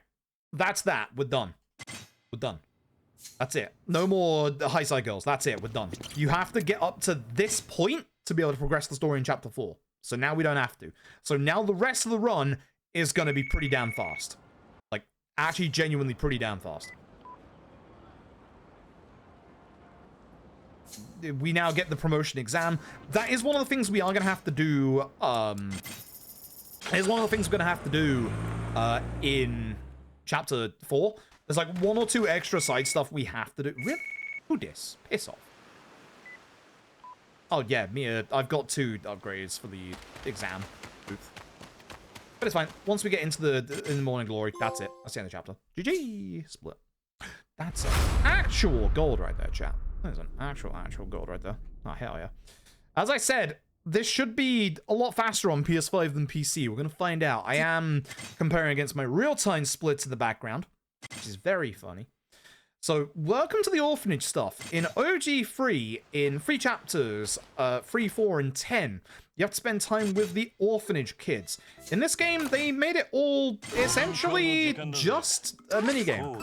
That's that. We're done. We're done. That's it. No more high side girls. That's it. We're done. You have to get up to this point to be able to progress the story in Chapter 4. So now we don't have to. So now the rest of the run is going to be pretty damn fast. Like, actually genuinely pretty damn fast. We now get the promotion exam. That is one of the things we are going to have to do, It's one of the things we're going to have to do in Chapter 4. There's like 1 or 2 extra side stuff we have to do. Really? Who dis? Piss off. Oh, yeah, Mia, I've got 2 upgrades for the exam. But it's fine. Once we get into the morning glory, that's it. That's the end of the chapter. GG. Split. That's actual gold right there, chat. That is an actual gold right there. Oh, hell yeah. As I said, this should be a lot faster on PS5 than PC. We're going to find out. I am comparing against my real-time splits in the background, which is very funny. So, welcome to the orphanage stuff. In OG3, in 3 chapters, 3, 4, and 10, you have to spend time with the orphanage kids. In this game, they made it all essentially just a minigame.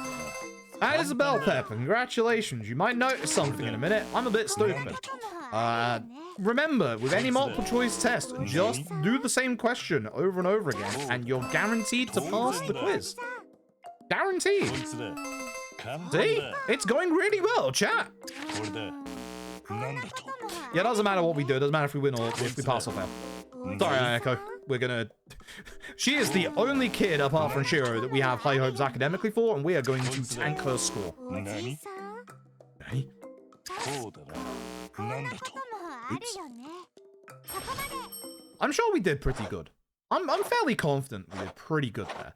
That is a bell pepper. Congratulations. You might notice something in a minute. I'm a bit stupid. Remember, with any multiple choice test, just do the same question over and over again, and you're guaranteed to pass the quiz. Guaranteed. See? It's going really well, chat. Yeah, it doesn't matter what we do. It doesn't matter if we win or if we pass or fail. Sorry, Echo. We're gonna... She is the only kid, apart from Shiro, that we have high hopes academically for, and we are going to tank her score. Nani? Oops. I'm sure we did pretty good. I'm fairly confident we did pretty good there.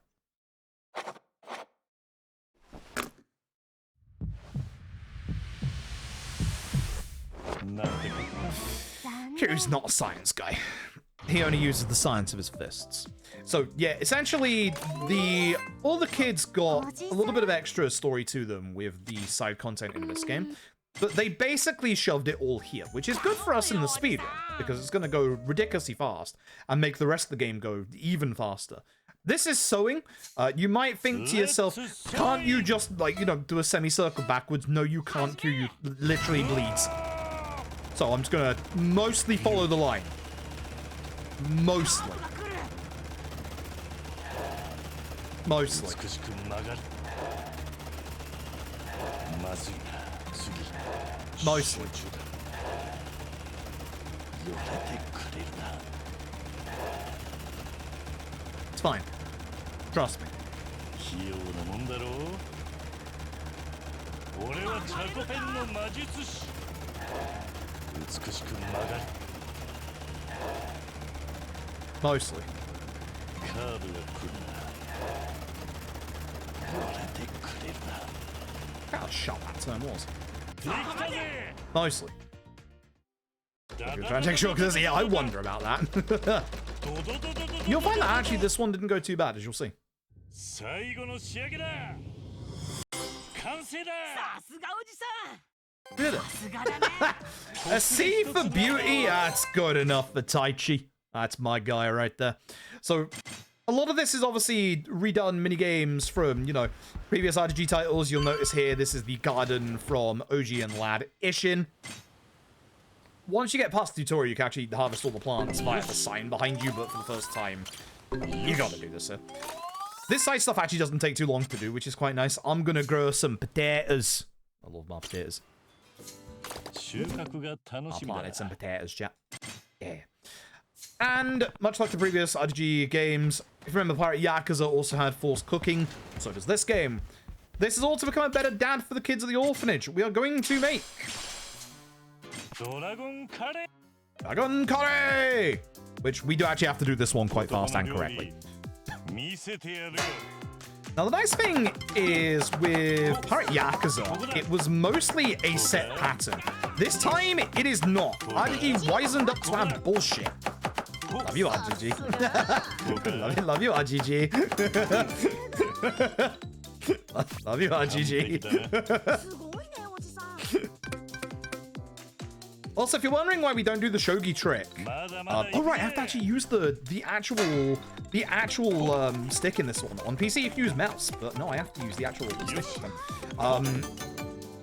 Kiryu's not a science guy. He only uses the science of his fists. So, yeah, essentially, all the kids got a little bit of extra story to them with the side content in this game. But they basically shoved it all here, which is good for us in the speedrun, because it's going to go ridiculously fast and make the rest of the game go even faster. This is sewing. You might think to yourself, can't you just, like, you know, do a semicircle backwards? No, you can't. Kiryu literally bleeds. So I'm just going to mostly follow the line. Mostly. Mostly. Mostly. It's fine. Trust me. Mostly. How sharp that term was. Mostly. Trying to take short because yeah, I wonder about that. You'll find that actually this one didn't go too bad, as you'll see. Did it? A C for beauty? That's good enough for Taichi. That's my guy right there. So, a lot of this is obviously redone minigames from, you know, previous RTG titles. You'll notice here, this is the garden from OG and Lad Ishin. Once you get past the tutorial, you can actually harvest all the plants via the sign behind you, but for the first time, you gotta do this, sir. This side stuff actually doesn't take too long to do, which is quite nice. I'm gonna grow some potatoes. I love my potatoes. I planted some potatoes, chat. Yeah. And, much like the previous RTG games, if you remember, Pirate Yakuza also had forced cooking. So does this game. This is all to become a better dad for the kids of the orphanage. We are going to make... Dragon Curry! Which we do actually have to do this one quite fast and correctly. Now, the nice thing is with Pirate Yakuza, it was mostly a set pattern. This time, it is not. RGG wisened up to have bullshit. Love you, RGG. love you, RGG. Love you, RGG. Also, if you're wondering why we don't do the shogi trick, oh right, I have to actually use the actual stick in this one. On PC, you can use mouse, but no, I have to use the actual stick.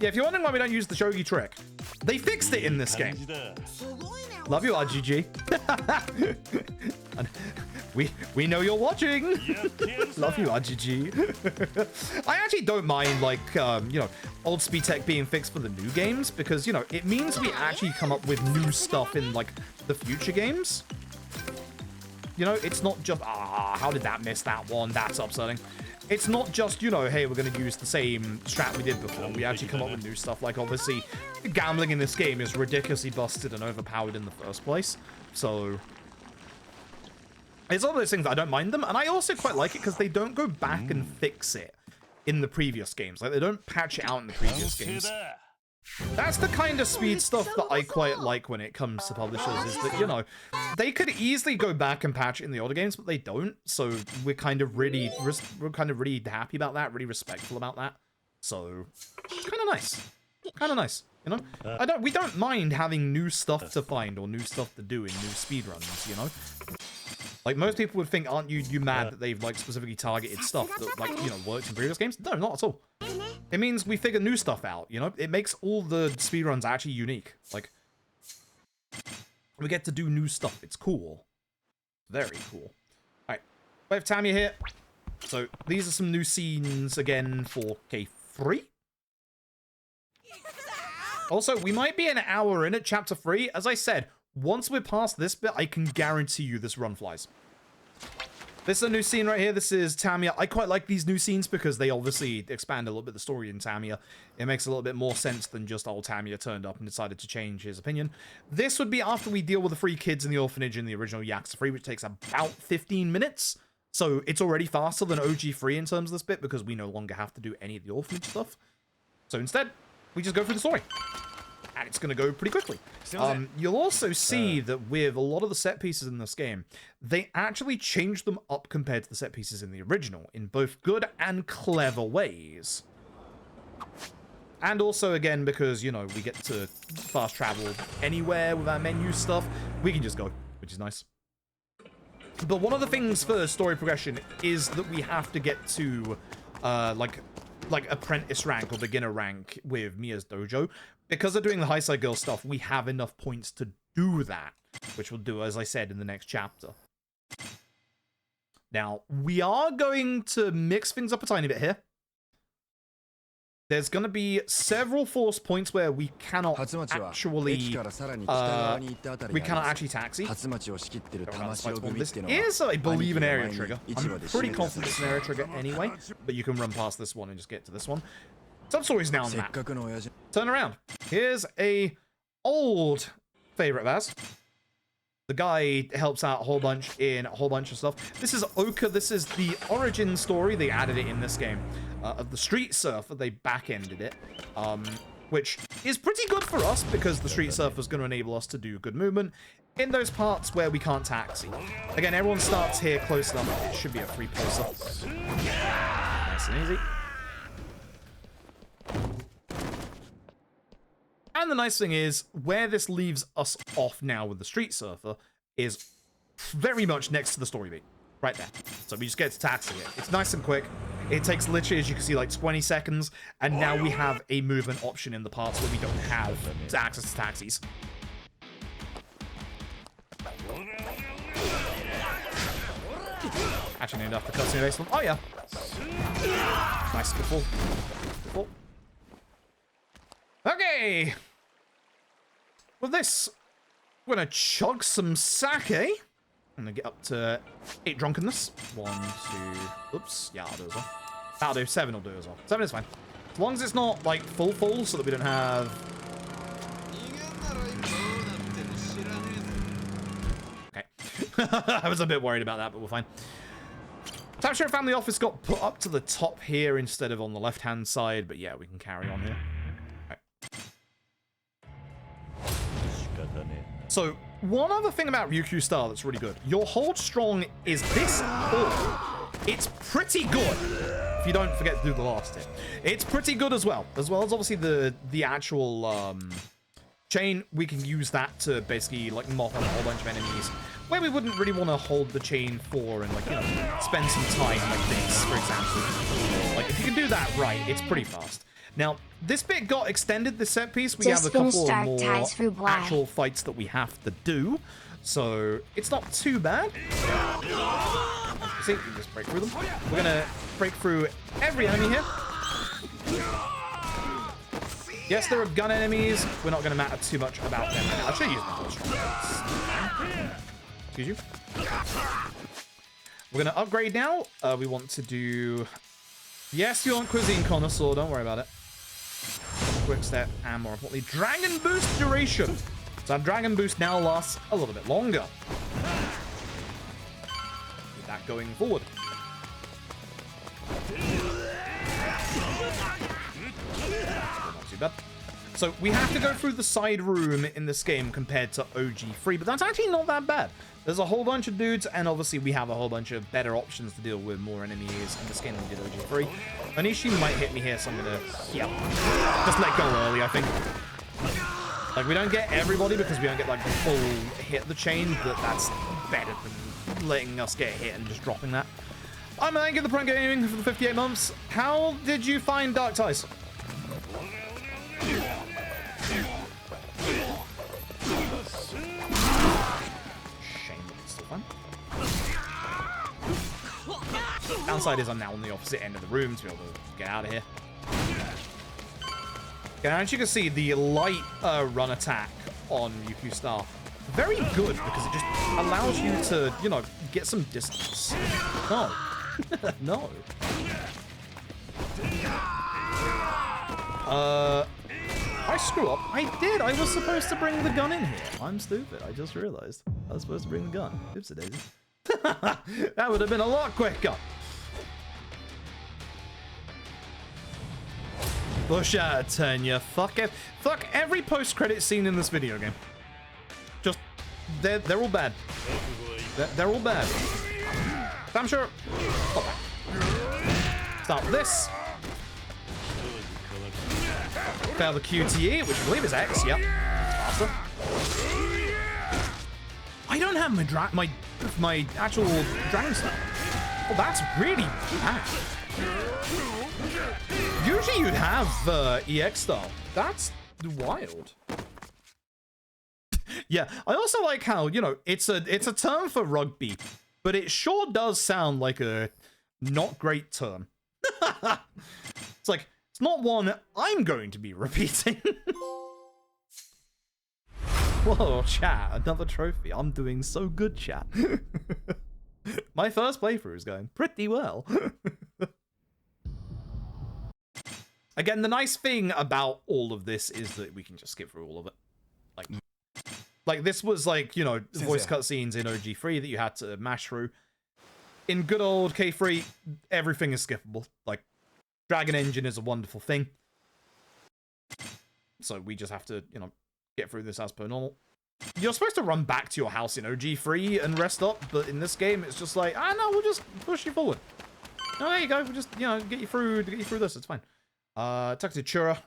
Yeah, if you're wondering why we don't use the shogi trick, they fixed it in this game. Love you, RGG. We know you're watching. Love you, RGG. I actually don't mind, like, you know, old speed tech being fixed for the new games, because, you know, it means we actually come up with new stuff in, like, the future games. You know, it's not just, how did that miss that one? That's upsetting. It's not just, you know, hey, we're going to use the same strat we did before. We actually come up with new stuff. Like, obviously, gambling in this game is ridiculously busted and overpowered in the first place. So, It's one of those things that I don't mind them, and I also quite like it because they don't go back and fix it in the previous games. Like, they don't patch it out in the previous games. That's the kind of speed stuff that I quite like when it comes to publishers, is that, you know, they could easily go back and patch it in the older games, but they don't. So we're kind of really happy about that, really respectful about that. So kind of nice. Kind of nice, you know? We don't mind having new stuff to find or new stuff to do in new speedruns, you know? Like, most people would think, aren't you mad that they've, like, specifically targeted stuff that, like, you know, works in previous games? No, not at all. It means we figure new stuff out, you know? It makes all the speedruns actually unique. Like, we get to do new stuff. It's cool. Very cool. Alright, we have Tamiya here. So, these are some new scenes, again, for K3. Also, we might be an hour in at Chapter 3. As I said, once we're past this bit, I can guarantee you this run flies. This is a new scene right here. This is Tamiya. I quite like these new scenes because they obviously expand a little bit the story in Tamiya. It makes a little bit more sense than just old Tamiya turned up and decided to change his opinion. This would be after we deal with the 3 kids in the orphanage in the original Yakuza 3, which takes about 15 minutes. So it's already faster than OG 3 in terms of this bit because we no longer have to do any of the orphanage stuff. So instead, we just go through the story. And it's going to go pretty quickly. You'll also see that with a lot of the set pieces in this game, they actually changed them up compared to the set pieces in the original in both good and clever ways. And also, again, because, you know, we get to fast travel anywhere with our menu stuff, we can just go, which is nice. But one of the things for story progression is that we have to get to, like apprentice rank or beginner rank with Mia's dojo. Because of doing the high side girl stuff, we have enough points to do that, which we'll do, as I said, in the next chapter. Now, we are going to mix things up a tiny bit here. There's going to be several force points where we cannot actually taxi. This is, I believe, an area trigger. I'm pretty confident it's an area trigger anyway, but you can run past this one and just get to this one. Some stories now on the map. Turn around. Here's a old favorite of ours. The guy helps out a whole bunch in a whole bunch of stuff. This is Oka. This is the origin story. They added it in this game. Of the Street Surfer. They back-ended it. Which is pretty good for us because the Street Surfer is going to enable us to do good movement in those parts where we can't taxi. Again, everyone starts here close enough. It should be a free-poster. Nice and easy. And the nice thing is, where this leaves us off now with the Street Surfer is very much next to the story beat. Right there. So we just get to taxi it. It's nice and quick. It takes literally, as you can see, like 20 seconds. And now we have a movement option in the parts where we don't have access to taxis. Actually named after the cutscene basement. Oh, yeah. Nice. Good fall. Good fall. Okay. With this, we're going to chug some sake. I'm going to get up to 8 drunkenness. 1, 2... Oops. Yeah, I'll do as well. That'll do. 7 will do as well. 7 is fine. As long as it's not, like, full so that we don't have... Okay. I was a bit worried about that, but we're fine. Tapshare Family Office got put up to the top here instead of on the left-hand side, but yeah, we can carry on here. So, one other thing about Ryukyu style that's really good. Your hold strong is this hold. It's pretty good. If you don't forget to do the last hit. It's pretty good as well. As well as obviously the actual chain. We can use that to basically like mop on a whole bunch of enemies where we wouldn't really want to hold the chain for and like, you know, spend some time like this, for example. Like if you can do that right, it's pretty fast. Now, this bit got extended, this set piece. We have a couple of more actual fights that we have to do. So, it's not too bad. See, we can just break through them. We're going to break through every enemy here. Yes, there are gun enemies. We're not going to matter too much about them. I should use my strong. Excuse you. We're going to upgrade now. We want to do... Yes, you want Cuisine Connoisseur. Don't worry about it. Quick step, and more importantly, Dragon Boost duration. So our Dragon Boost now lasts a little bit longer. going forward. Not too bad. So we have to go through the side room in this game compared to OG3, but that's actually not that bad. There's a whole bunch of dudes, and obviously we have a whole bunch of better options to deal with more enemies in this game than we did OG3. Anishi might hit me here, so I'm gonna, just let go early, I think. Like, we don't get everybody because we don't get, like, the full hit the chain, but that's better than letting us get hit and just dropping that. I'm thank you, the Prank Gaming, for the 58 months. How did you find Dark Ties? Downside is I'm now on the opposite end of the room to be able to get out of here. Okay, as you can see, the light run attack on Yuku Star, very good because it just allows you to, you know, get some distance. No. No. I screw up. I did. I was supposed to bring the gun in here. I'm stupid. I just realized. I was supposed to bring the gun. Oopsie daisy. That would have been a lot quicker. Push out of turn, you fuck it. Fuck every post-credit scene in this video game. Just, they're all bad. They're all bad. I'm sure. Stop that. Start with this. Fail the QTE, which I believe is X. Yep. Faster. I don't have my actual dragon style. Oh, that's really bad. Usually you'd have EX style. That's wild. Yeah, I also like how, you know, it's a term for rugby, but it sure does sound like a not great term. It's like, it's not one I'm going to be repeating. Whoa, chat, another trophy. I'm doing so good, chat. My first playthrough is going pretty well. Again, the nice thing about all of this is that we can just skip through all of it. Like this was like, you know, voice cutscenes in OG3 that you had to mash through. In good old K3, everything is skippable. Like, Dragon Engine is a wonderful thing. So we just have to, you know, get through this as per normal. You're supposed to run back to your house in OG3 and rest up, but in this game, it's just like, ah, no, we'll just push you forward. Oh, there you go. We'll just, you know, get you through this. It's fine. Takuchura.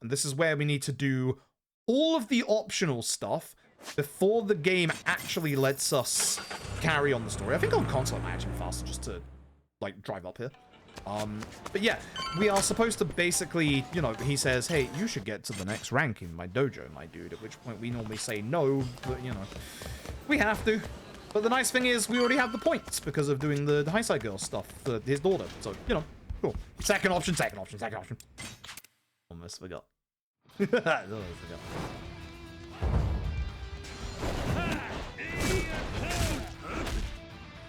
And this is where we need to do all of the optional stuff before the game actually lets us carry on the story. I think on console it might actually be faster just to, like, drive up here. But yeah, we are supposed to basically, you know, he says, hey, you should get to the next rank in my dojo, my dude, at which point we normally say no, but, you know, we have to. But the nice thing is we already have the points because of doing the high side girl stuff for his daughter. So, you know, cool. Second option. Almost forgot. Almost forgot.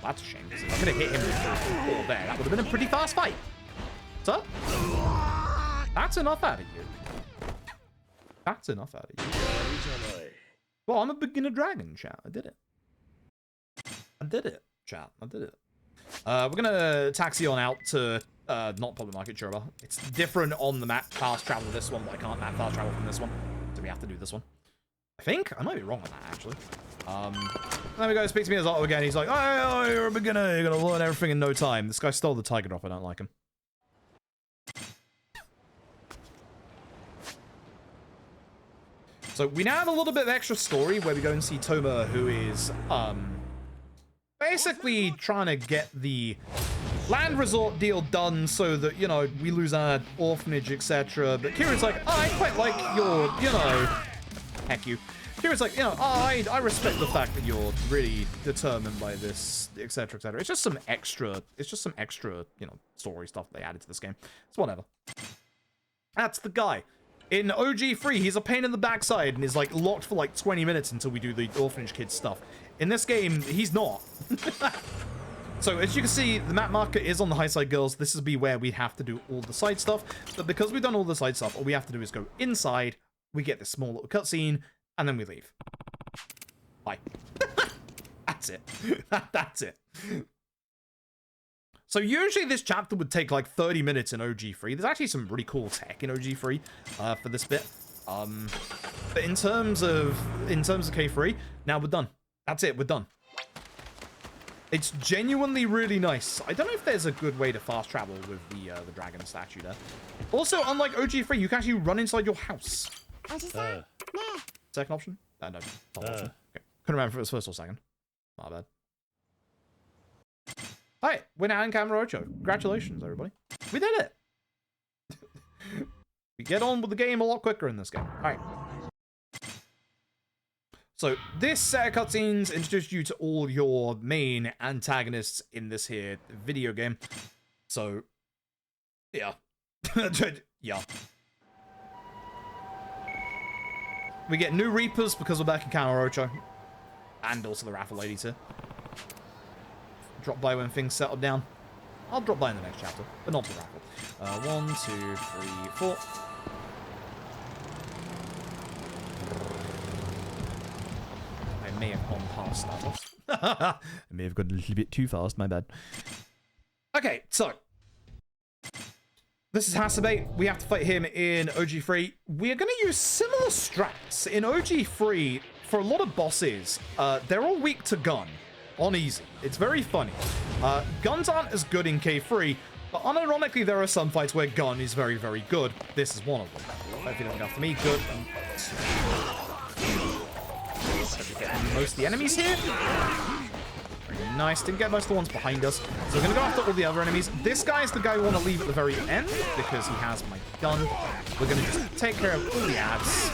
That's a shame, because if I could have hit him with the ball there, that would have been a pretty fast fight. So, that's enough out of you. That's enough out of you. Well, I'm a beginner dragon, chat. I did it. Chat. I did it. We're gonna taxi on out to, not Public Market Choba. It's different on the map fast travel this one, but I can't map fast travel from this one. So we have to do this one. I think? I might be wrong on that, actually. Then we go speak to me as Otto again. He's like, oh, you're a beginner. You're gonna learn everything in no time. This guy stole the tiger drop. I don't like him. So we now have a little bit of extra story where we go and see Toma, who is, basically trying to get the land resort deal done so that, you know, we lose our orphanage, etc. But Kira's like, oh, I quite like your, you know, heck you. Kira's like, you know, oh, I respect the fact that you're really determined by this, etc., etc. It's just some extra, you know, story stuff they added to this game. It's whatever. That's the guy. In OG3, he's a pain in the backside and is, like, locked for, like, 20 minutes until we do the orphanage kids stuff. In this game, he's not. So, as you can see, the map marker is on the high side girls. This is be where we have to do all the side stuff. But because we've done all the side stuff, all we have to do is go inside, we get this small little cutscene, and then we leave. Bye. That's it. That's it. So usually this chapter would take like 30 minutes in OG3. There's actually some really cool tech in OG3 for this bit. But in terms of K3, now we're done. That's it, we're done. It's genuinely really nice. I don't know if there's a good way to fast travel with the dragon statue there. Also, unlike OG3, you can actually run inside your house. Second option? No, not option. Okay. Couldn't remember if it was first or second. My bad. Hi, we're now in Kamurocho. Congratulations, everybody. We did it. We get on with the game a lot quicker in this game. All right. So this set of cutscenes introduced you to all your main antagonists in this here video game. So, yeah. Yeah. We get new Reapers because we're back in Kamurocho. And also the Raffle Ladies here. Drop by when things settle down. I'll drop by in the next chapter, but not the raffle. 1, 2, 3, 4. I may have gone past that. I may have gone a little bit too fast, my bad. Okay, so. This is Hasabe. We have to fight him in OG3. We're going to use similar strats. In OG3, for a lot of bosses, they're all weak to gun. On easy. It's very funny. Guns aren't as good in K3, but unironically, there are some fights where gun is very, very good. This is one of them. Hopefully not enough for me. Good. Get most of the enemies here. Very nice. Didn't get most of the ones behind us. So we're going to go after all the other enemies. This guy is the guy we want to leave at the very end because he has my gun. We're going to just take care of all the ads.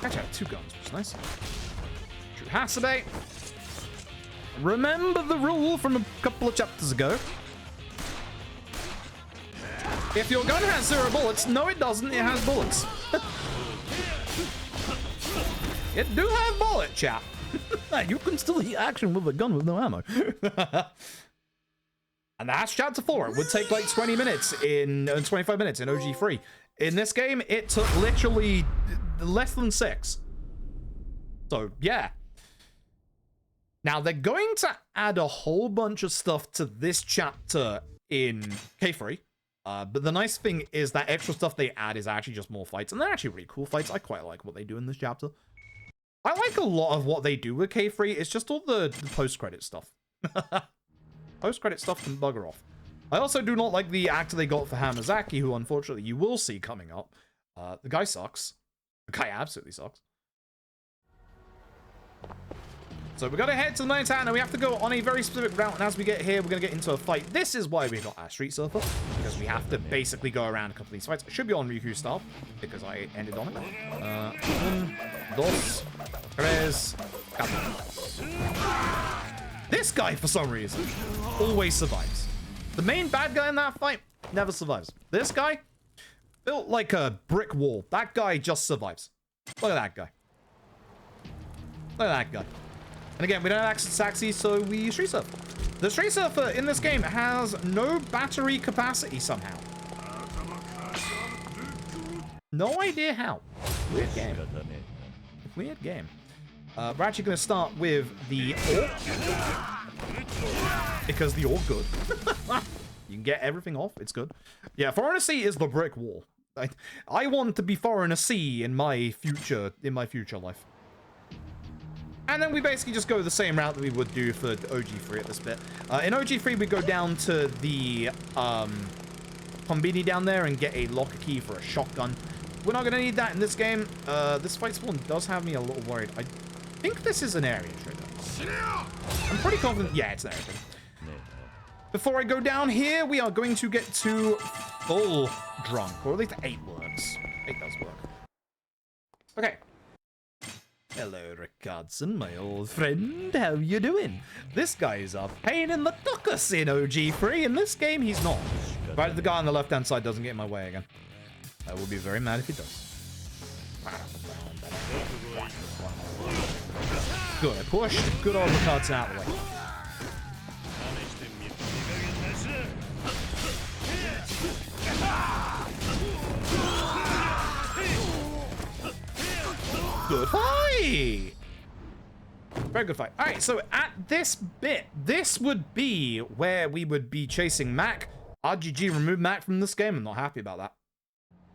Actually, I have 2 guns, which is nice. Hasabe. Remember the rule from a couple of chapters ago. If your gun has 0 bullets, no it doesn't, it has bullets. It do have bullet, chap. You can still hit action with a gun with no ammo. And that's chapter 4. It would take like 20 minutes in 25 minutes in OG3. In this game, it took literally less than 6. So, yeah. Now, they're going to add a whole bunch of stuff to this chapter in K3. But the nice thing is that extra stuff they add is actually just more fights. And they're actually really cool fights. I quite like what they do in this chapter. I like a lot of what they do with K3. It's just all the post-credit stuff. Post-credit stuff can bugger off. I also do not like the actor they got for Hamazaki, who unfortunately you will see coming up. The guy sucks. The guy absolutely sucks. So we're going to head to the main town, and we have to go on a very specific route, and as we get here, we're going to get into a fight. This is why we got our Street Surfer, because we have to basically go around a couple of these fights. It should be on Ryukyu's style, because I ended on it. 1, 2, 3, 4. This guy, for some reason, always survives. The main bad guy in that fight never survives. This guy, built like a brick wall. That guy just survives. Look at that guy. Look at that guy. And again, we don't have access to Saxy, so we Street Surf. The Street Surfer in this game has no battery capacity somehow. No idea how. Weird game. Weird game. We're actually going to start with the Orc. Because the Orc good. You can get everything off. It's good. Yeah, Foreigner C is the brick wall. I want to be Foreigner C in my future life. And then we basically just go the same route that we would do for OG3 at this bit. In OG3, we go down to the Kombini down there and get a locker key for a shotgun. We're not going to need that in this game. This fight spawn does have me a little worried. I think this is an area trigger. I'm pretty confident. Yeah, it's an area trigger. Before I go down here, we are going to get to full drunk. Or at least 8 works. 8 does work. Okay. Hello, Rickardson, my old friend. How you doing? This guy's a pain in the tuchus in OG3. In this game, he's not. Provided the guy on the left-hand side doesn't get in my way again. I will be very mad if he does. Good, I pushed. Good old Rickardson out of the way. Good fight! Very good fight. All right, so at this bit, this would be where we would be chasing Mac. RGG removed Mac from this game. I'm not happy about that.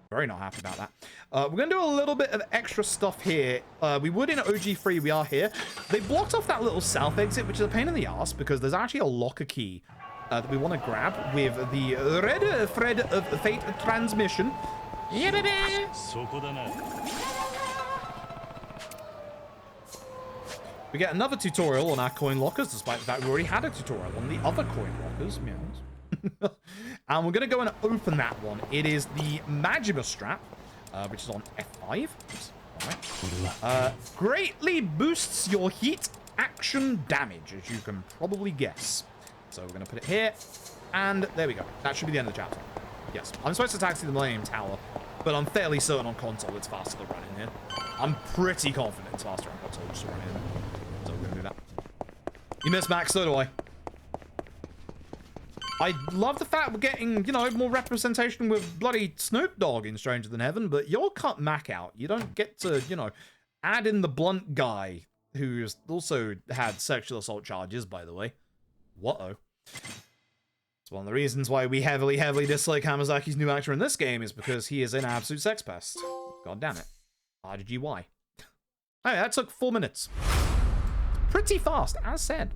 Very not happy about that. We're going to do a little bit of extra stuff here. We would in OG3. We are here. They blocked off that little south exit, which is a pain in the ass because there's actually a locker key that we want to grab with the red thread of fate transmission. We get another tutorial on our coin lockers, despite the fact we already had a tutorial on the other coin lockers. Yes. And we're going to go and open that one. It is the Majima strap, which is on F5. Oops. All right. Greatly boosts your heat action damage, as you can probably guess. So we're going to put it here. And there we go. That should be the end of the chapter. Yes. I'm supposed to taxi the Millennium Tower, but I'm fairly certain on console it's faster to run in here. I'm pretty confident it's faster on console just to run in here. So we're going to do that. You miss Max, so do I. I love the fact we're getting, you know, more representation with bloody Snoop Dogg in Stranger Than Heaven, but you'll cut Mac out. You don't get to, you know, add in the blunt guy who's also had sexual assault charges, by the way. What-oh. It's one of the reasons why we heavily dislike Hamazaki's new actor in this game is because he is an absolute sex pest. God damn it. RGY. Hey, that took 4 minutes. Pretty fast, as said.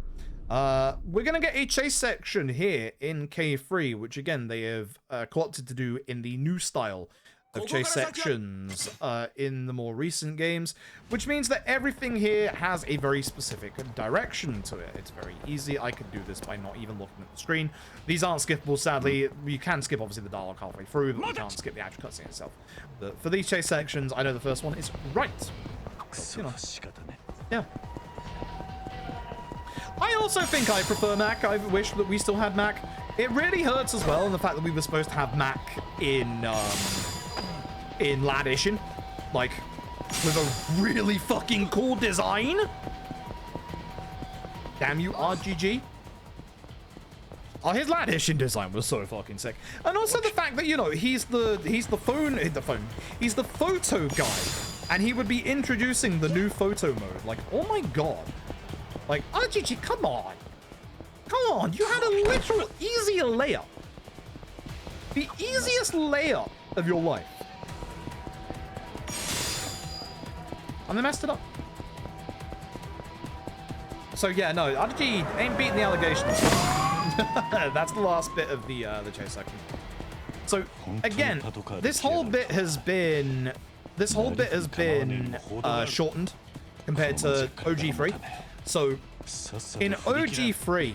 We're going to get a chase section here in K3, which again, they have co-opted to do in the new style of chase sections in the more recent games, which means that everything here has a very specific direction to it. It's very easy. I could do this by not even looking at the screen. These aren't skippable, sadly. You can skip, obviously, the dialogue halfway through, but you can't skip the actual cutscene itself. But for these chase sections, I know the first one is right. You know. Yeah. I also think I prefer Mac. I wish that we still had Mac. It really hurts as well in the fact that we were supposed to have Mac in Laddition, like with a really fucking cool design. Damn you, RGG. Oh, his Laddition design was so fucking sick, and also the fact that, you know, he's the photo guy, and he would be introducing the new photo mode. Like, oh my god. Like, RGG, come on. Come on, you had a literal easier layup. The easiest layup of your life. And they messed it up. So yeah, no, RGG ain't beating the allegations. That's the last bit of the chase section. So again, this whole bit has been shortened compared to OG3. So in OG3,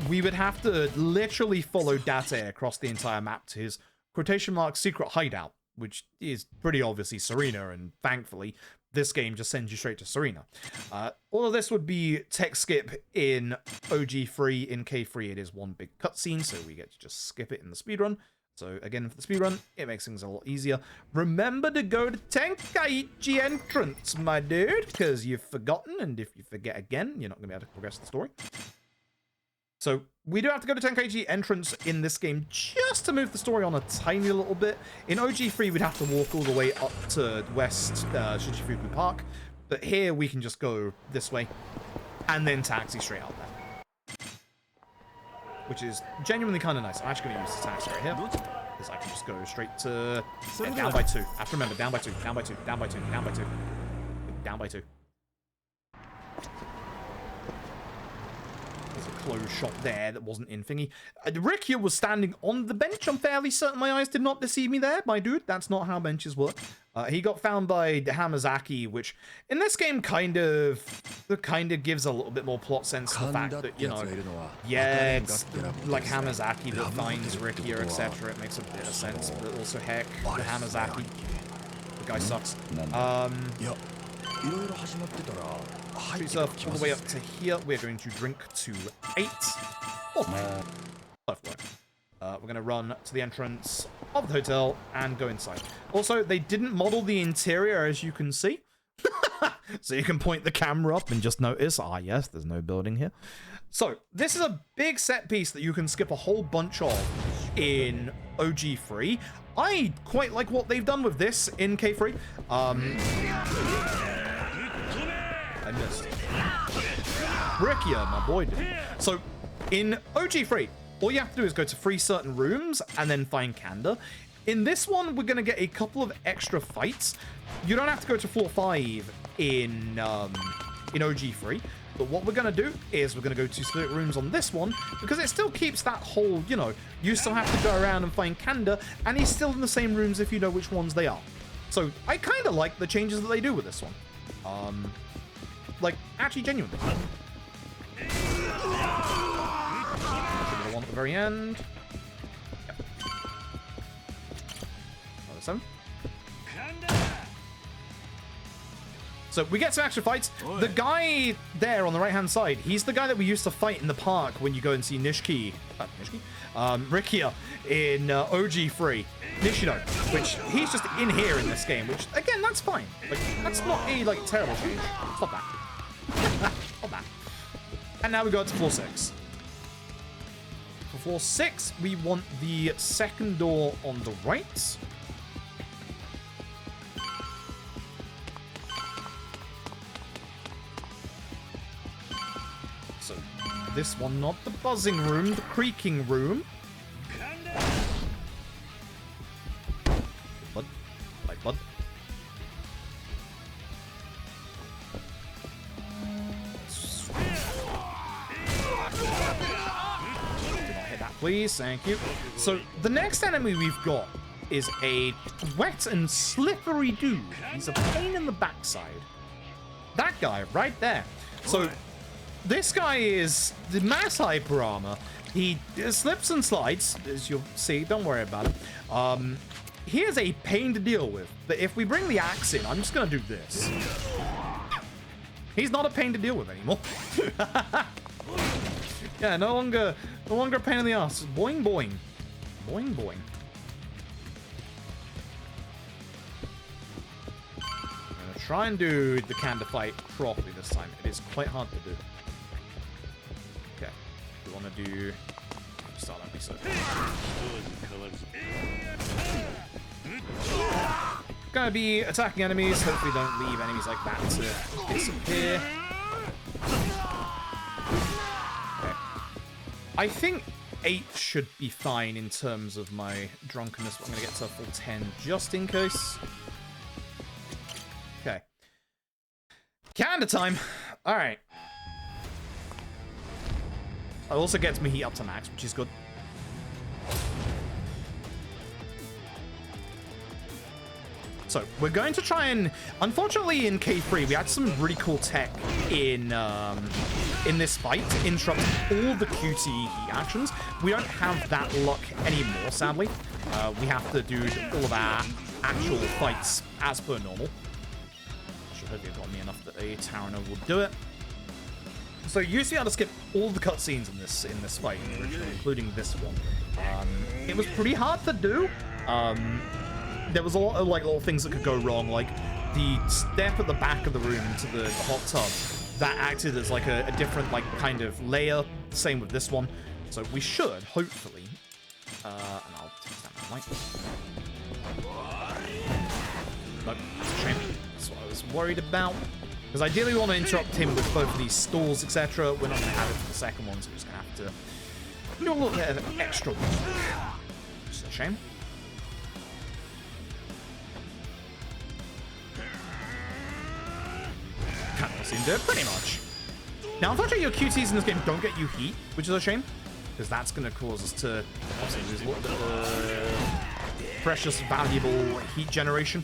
we would have to literally follow Date across the entire map to his quotation mark secret hideout, which is pretty obviously Serena, and thankfully this game just sends you straight to Serena. All of this would be tech skip in OG3. In K3 it is one big cutscene, so we get to just skip it in the speedrun. So again, for the speedrun, it makes things a lot easier. Remember to go to Tenkaichi entrance, my dude, because you've forgotten, and if you forget again, you're not going to be able to progress the story. So we do have to go to Tenkaichi entrance in this game just to move the story on a tiny little bit. In OG3, we'd have to walk all the way up to West Shichifuku Park, but here we can just go this way and then taxi straight out there, which is genuinely kind of nice. I'm actually going to use the taxi right here, because I can just go straight to down by 2. I have to remember, down by 2, down by 2, down by 2, down by 2, down by 2. There's a closed shop there that wasn't in thingy. Rick here was standing on the bench. I'm fairly certain my eyes did not deceive me there, my dude. That's not how benches work. He got found by Hamazaki, which in this game kind of gives a little bit more plot sense to the fact that, you know, yeah, it's like Hamazaki that finds Rick here, etc. It makes a bit of sense, but also, heck, the Hamazaki, the guy sucks. Treats up all the way up to here. We're going to drink to 8. Oh, we're going to run to the entrance of the hotel and go inside. Also, they didn't model the interior, as you can see. So you can point the camera up and just notice, ah yes, there's no building here. So this is a big set piece that you can skip a whole bunch of in OG3. I quite like what they've done with this in K3. missed. Rickier, my boy did. So, in OG3, all you have to do is go to free certain rooms and then find Kanda. In this one, we're going to get a couple of extra fights. You don't have to go to floor 5 in OG3. But what we're going to do is we're going to go to split rooms on this one because it still keeps that whole, you know, you still have to go around and find Kanda, and he's still in the same rooms if you know which ones they are. So I kind of like the changes that they do with this one. Like, actually, genuinely. Should be the one at the very end. Yep. Another 7. So we get some extra fights. The guy there on the right-hand side, he's the guy that we used to fight in the park when you go and see Rikia in OG3. Nishino, which he's just in here in this game, which, again, that's fine. Like, that's not a, like, terrible change. It's not bad. Not bad. And now we go to floor 6. For floor 6, we want the second door on the right. So, this one, not the buzzing room, the creaking room. Blood. Like blood. Do not hit that, please. Thank you. So, the next enemy we've got is a wet and slippery dude. He's a pain in the backside. That guy right there. So, this guy is the mass hyper armor. He slips and slides, as you'll see. Don't worry about it. He is a pain to deal with. But if we bring the axe in, I'm just going to do this. He's not a pain to deal with anymore. Yeah, no longer a pain in the ass. Boing, boing. Boing, boing. I'm going to try and do the Kanda fight properly this time. It is quite hard to do. Okay. We want to do... Start that research. Gonna be attacking enemies. Hopefully don't leave enemies like that to disappear. Okay. I think 8 should be fine in terms of my drunkenness, but I'm gonna get to a full 10 just in case. Okay. Kanda time! Alright. It also gets me heat up to max, which is good. So, we're going to try and... Unfortunately, in K3, we had some really cool tech in this fight to interrupt all the QT heat actions. We don't have that luck anymore, sadly. We have to do all of our actual fights as per normal. I should hopefully have gotten me enough that a Tarano will do it. So you used to be able to skip all the cutscenes in this fight in the original, including this one. It was pretty hard to do. There was a lot of like little things that could go wrong, like the step at the back of the room into the hot tub. That acted as like a different like kind of layer. Same with this one. So we should hopefully. And I'll take that mic. Nope, that's a shame. That's what I was worried about. Because ideally we want to interrupt him with both of these stalls, etc. We're not going to have it for the second one, so we're just going to have to do a little bit of extra work. Just a shame. Kind of seem to do it, pretty much. Now, unfortunately, your QTs in this game don't get you heat, which is a shame. Because that's going to cause us to obviously lose a little bit of precious, valuable heat generation.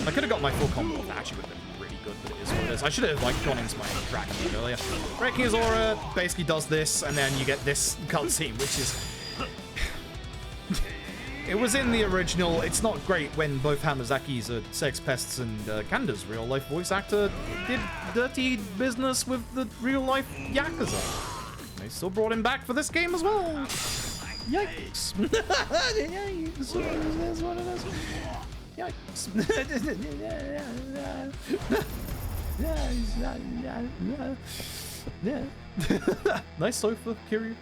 I could have got my full combo off. That actually would have been really good, but it is what it is. I should have like gone into my Dragon mode earlier. Breaking his aura basically does this, and then you get this cutscene, which is... It was in the original. It's not great when both Hamazaki's sex pests and Kanda's real-life voice actor did dirty business with the real-life Yakuza. They still brought him back for this game as well. Yikes. Yikes. That's what it is. Yikes. Nice sofa, Kiryu.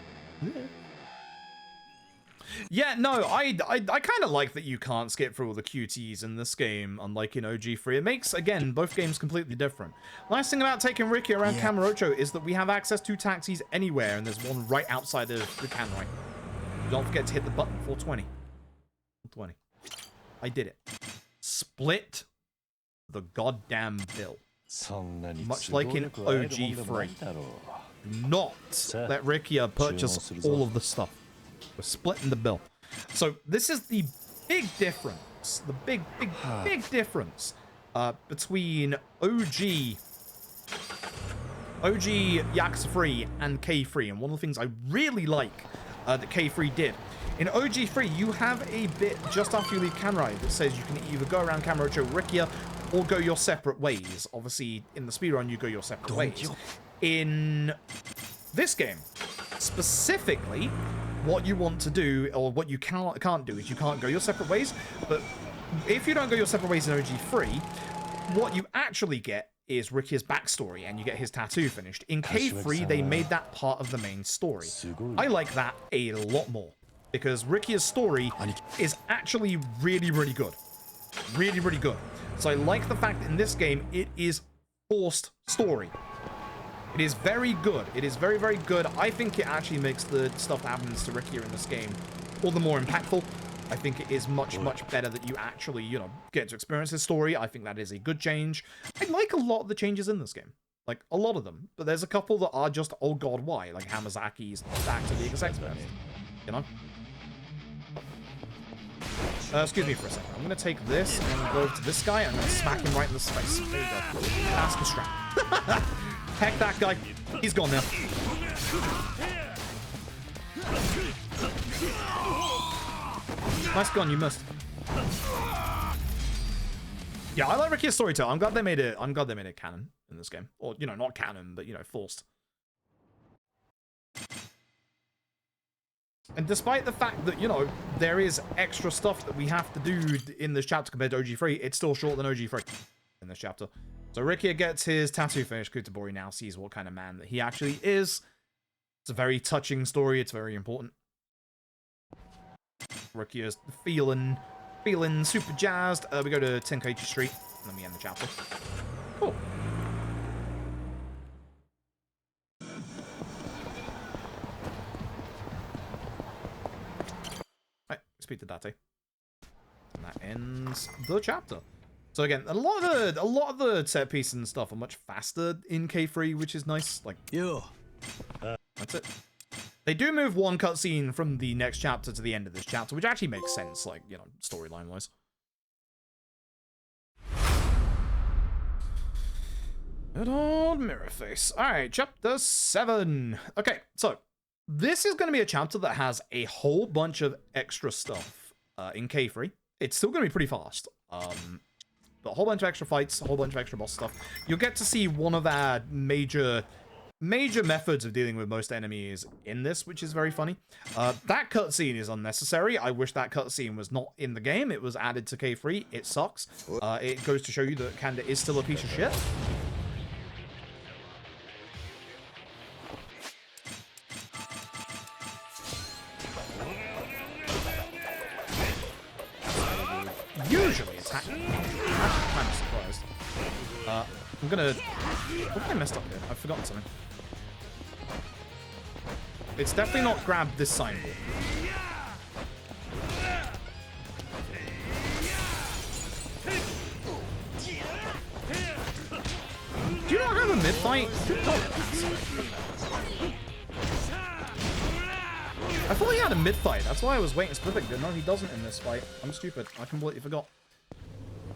Yeah, no, I kind of like that you can't skip through all the QTs in this game, unlike in OG3. It makes, again, both games completely different. Nice thing about taking Ricky around Kamurocho is that we have access to taxis anywhere, and there's one right outside of the Kanrai. Don't forget to hit the button, 420. 420. I did it. Split the goddamn bill. Much like in OG3. Do not let Ricky purchase all of the stuff. We're splitting the bill. So this is the big difference. The big difference between OG Yakuza 3 and K3. And one of the things I really like that K3 did. In OG3, you have a bit just after you leave Kanrai that says you can either go around Kamurocho Rikia or go your separate ways. Obviously, in the speedrun, you go your separate ways. In this game, specifically, what you want to do, or what you can't do, is you can't go your separate ways. But if you don't go your separate ways in OG3, what you actually get is Rikia's backstory, and you get his tattoo finished. In K3, they made that part of the main story. I like that a lot more, because Rikia's story is actually really, really good. Really, really good. So I like the fact that in this game, it is forced story. It is very good. It is very, very good. I think it actually makes the stuff that happens to Rikia in this game all the more impactful. I think it is much, much better that you actually, you know, get to experience his story. I think that is a good change. I like a lot of the changes in this game. Like, a lot of them. But there's a couple that are just, oh god, why? Like Hamazaki's back to being a sex pest. You know? Excuse me for a second. I'm going to take this and go over to this guy and then smack him right in the face. There you go. That's the strap. Heck that guy. He's gone now. Nice gun, you missed. Yeah, I like Rikia's storytelling. I'm glad they made it canon in this game. Or, you know, not canon, but, you know, forced. And despite the fact that, you know, there is extra stuff that we have to do in this chapter compared to OG3, it's still shorter than OG3 in this chapter. So Rikia gets his tattoo finished. Kutabori now sees what kind of man that he actually is. It's a very touching story. It's very important. Rikia's feeling super jazzed. We go to Tenkaichi Street, and then we end the chapter. Cool. Speak to Date. And that ends the chapter. So again, a lot of the set pieces and stuff are much faster in K3, which is nice. Like, that's it. They do move one cutscene from the next chapter to the end of this chapter, which actually makes sense, like, you know, storyline wise. Good old mirror face. Alright, chapter 7. Okay, so this is going to be a chapter that has a whole bunch of extra stuff in K3. It's still going to be pretty fast. But a whole bunch of extra fights, a whole bunch of extra boss stuff. You'll get to see one of our major methods of dealing with most enemies in this, which is very funny. That cutscene is unnecessary. I wish that cutscene was not in the game. It was added to K3. It sucks. It goes to show you that Kanda is still a piece of shit. Usually it's happening. I'm kind of surprised. I'm gonna... What have I messed up here? I've forgotten something. It's definitely not grab this signboard. Do you not have a mid-fight? I thought he had a mid-fight. That's why I was waiting specifically. No, he doesn't in this fight. I'm stupid. I completely forgot.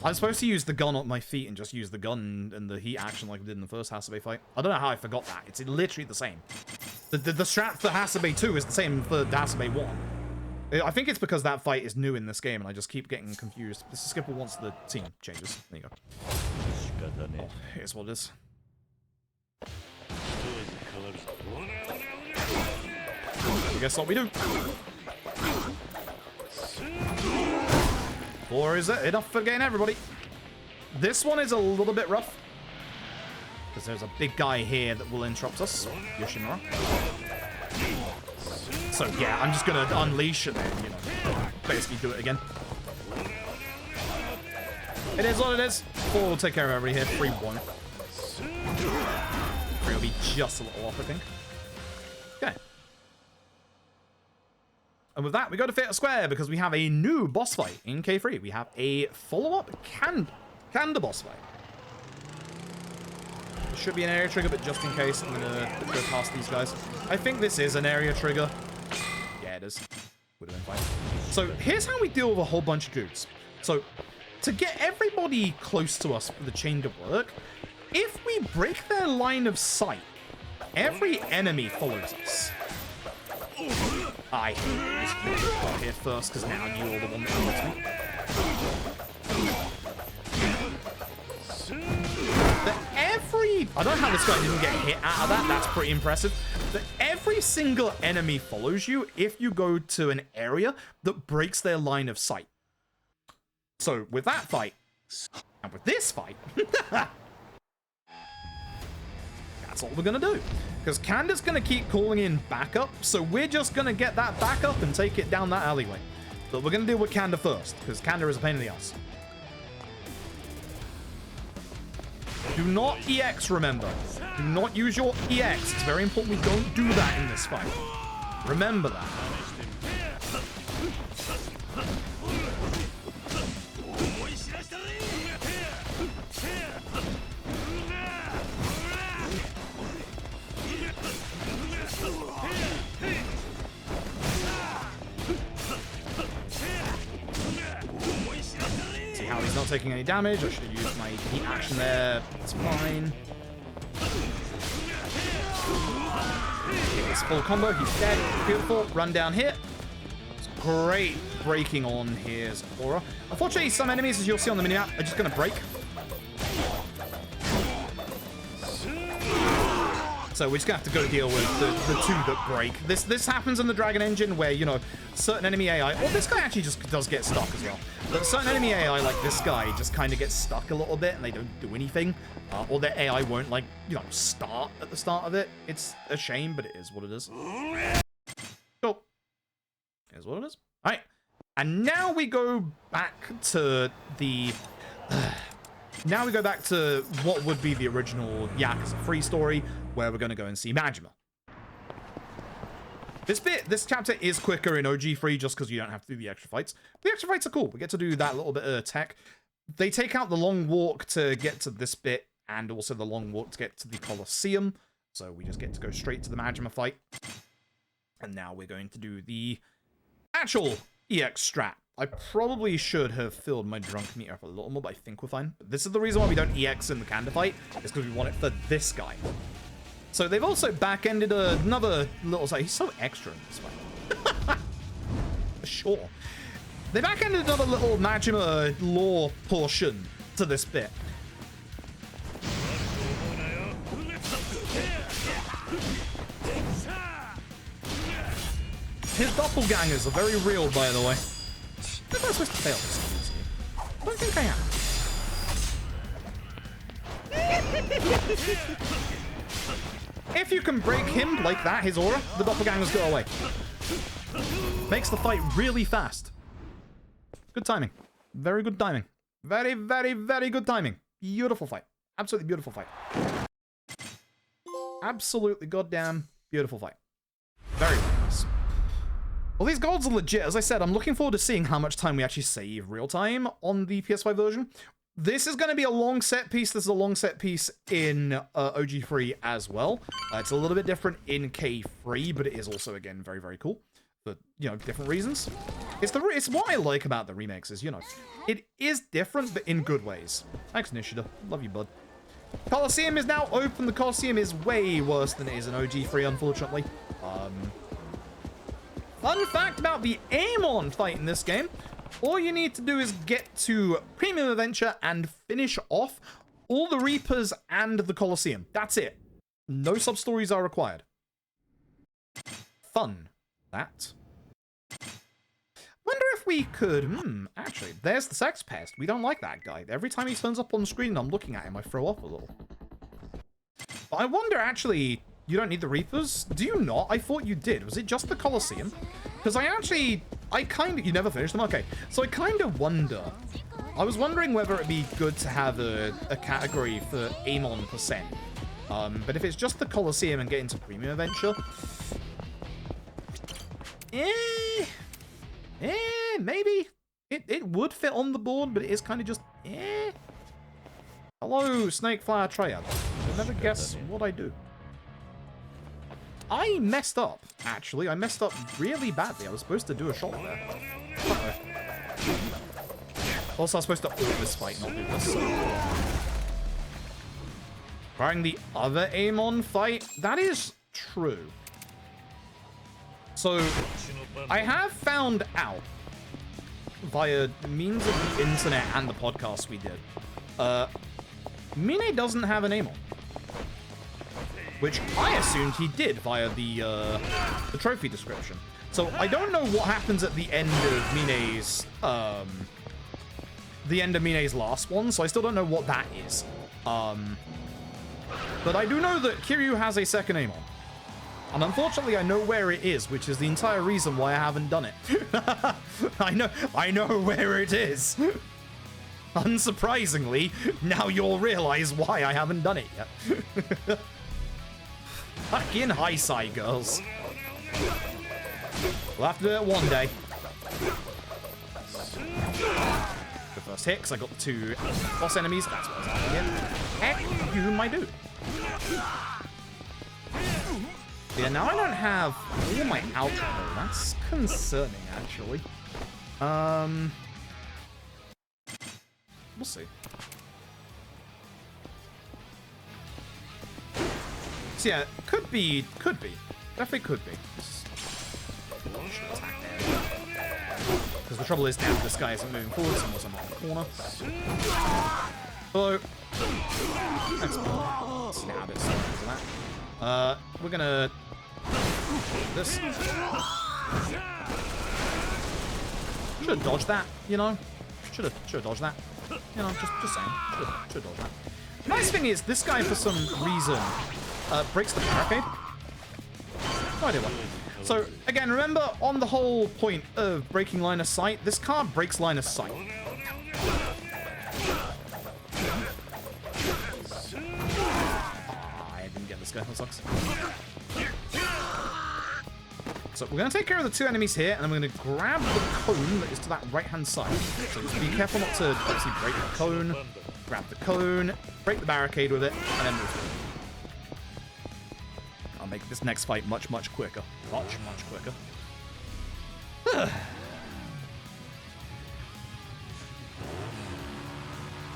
I was supposed to use the gun on my feet and just use the gun and the heat action like I did in the first Hasabe fight. I don't know how I forgot that. It's literally the same. The strat for Hasabe 2 is the same for Hasabe 1. I think it's because that fight is new in this game and I just keep getting confused. This is skipper once the scene changes. There you go. Oh, here's what it is. I guess what we do. Or is it enough for getting everybody? This one is a little bit rough. Because there's a big guy here that will interrupt us. Yoshimura. So yeah, I'm just gonna unleash and then, you know, basically do it again. It is what it is. 4 will take care of everybody here. 3 won't. 3 will be just a little off, I think. Okay. And with that, we go to Fatal Square because we have a new boss fight in K3. We have a follow-up Kanda boss fight. There should be an area trigger, but just in case, I'm gonna go past these guys. I think this is an area trigger. Yeah, it is. Would have been fine. So here's how we deal with a whole bunch of dudes. So to get everybody close to us for the chain to work, if we break their line of sight, every enemy follows us. I got here first because now you are the one that hurts me. But I don't know how this guy didn't get hit out of that. That's pretty impressive. But every single enemy follows you if you go to an area that breaks their line of sight. So with that fight, and with this fight, that's all we're gonna do. Because Kanda's gonna keep calling in backup, so we're just gonna get that backup and take it down that alleyway. But we're gonna deal with Kanda first, because Kanda is a pain in the ass. Do not EX, remember. Do not use your EX. It's very important we don't do that in this fight. Remember that. See how he's not taking any damage. I should have used my heat action there. It's fine. It's full combo. He's dead. Beautiful. Run down here. It's great breaking on his aura. Unfortunately, some enemies, as you'll see on the minimap, are just going to break. So we're just gonna have to go deal with the 2 that break. This happens in the Dragon Engine where, you know, certain enemy AI, well, this guy actually just does get stuck as well. But certain enemy AI, like this guy, just kind of gets stuck a little bit and they don't do anything. Or their AI won't, like, you know, start at the start of it. It's a shame, but it is what it is. Cool. Here's what it is. All right. And now we go back to the... Now we go back to what would be the original Yakuza 3 story, where we're going to go and see Majima. This chapter is quicker in OG3 just because you don't have to do the extra fights. The extra fights are cool. We get to do that little bit of tech. They take out the long walk to get to this bit, and also the long walk to get to the Colosseum. So we just get to go straight to the Majima fight. And now we're going to do the actual EX strat. I probably should have filled my drunk meter up a little more, but I think we're fine. But this is the reason why we don't EX in the Kanda fight, is because we want it for this guy. So they've also back-ended another little side. He's so extra in this fight. Sure. They back-ended another little Majima lore portion to this bit. His doppelgangers are very real, by the way. I think I'm supposed to fail this. I don't think I am. If you can break him like that, his aura, the doppelgangers go away. Makes the fight really fast. Good timing. Very good timing. Very, very, very good timing. Beautiful fight. Absolutely beautiful fight. Absolutely goddamn beautiful fight. Very nice. Well, these golds are legit. As I said, I'm looking forward to seeing how much time we actually save real time on the PS5 version. This is going to be a long set piece. This is a long set piece in OG3 as well. It's a little bit different in K3, but it is also, again, very, very cool. For, you know, different reasons. It's what I like about the remakes is, you know, it is different, but in good ways. Thanks, Nishida. Love you, bud. Colosseum is now open. The Colosseum is way worse than it is in OG3, unfortunately. Fun fact about the Amon fight in this game. All you need to do is get to Premium Adventure and finish off all the Reapers and the Colosseum. That's it. No sub-stories are required. Fun. That. Wonder if we could... actually, there's the Sex Pest. We don't like that guy. Every time he turns up on the screen and I'm looking at him, I throw up a little. But I wonder, actually, You don't need the Reapers? Do you not? I thought you did. Was it just the Colosseum? Because you never finished them? Okay. So I kind of wonder. I was wondering whether it'd be good to have a category for Amon percent. But if it's just the Colosseum and get into Premium Adventure... maybe. It would fit on the board, but it is kind of just... Hello, Snakeflower Triad. You'll never guess what I do. I messed up, actually. I messed up really badly. I was supposed to do a shot there. Also, I was supposed to ult this fight, not do this. Trying the other Amon fight? That is true. So, I have found out via means of the internet and the podcast we did, Mine doesn't have an Amon. Which I assumed he did via the trophy description. So I don't know what happens at the end of Mine's last one, so I still don't know what that is. But I do know that Kiryu has a second Amon. And unfortunately I know where it is, which is the entire reason why I haven't done it. I know where it is. Unsurprisingly, now you'll realize why I haven't done it yet. Fucking high side, girls. We'll have to do it one day. The first hit, because I got the 2 boss enemies. That's what I was after here. Heck, you, my dude. Yeah, now I don't have all my outro. That's concerning, actually. We'll see. So yeah, could be. Definitely could be. Because the trouble is now this guy isn't moving forward, so I'm not in the corner. Hello. Let's snap it to that. We're gonna do this. Should have dodged that, you know? Should have dodged that. You know, just saying. Should have dodged that. The nice thing is, this guy, for some reason, breaks the barricade. No idea why. So, again, remember, on the whole point of breaking line of sight, this card breaks line of sight. I didn't get this guy. That sucks. So we're going to take care of the 2 enemies here, and I'm going to grab the cone that is to that right-hand side. So just be careful not to obviously break the cone. Grab the cone, break the barricade with it, and then move forward. I'll make this next fight much, much quicker. Much quicker.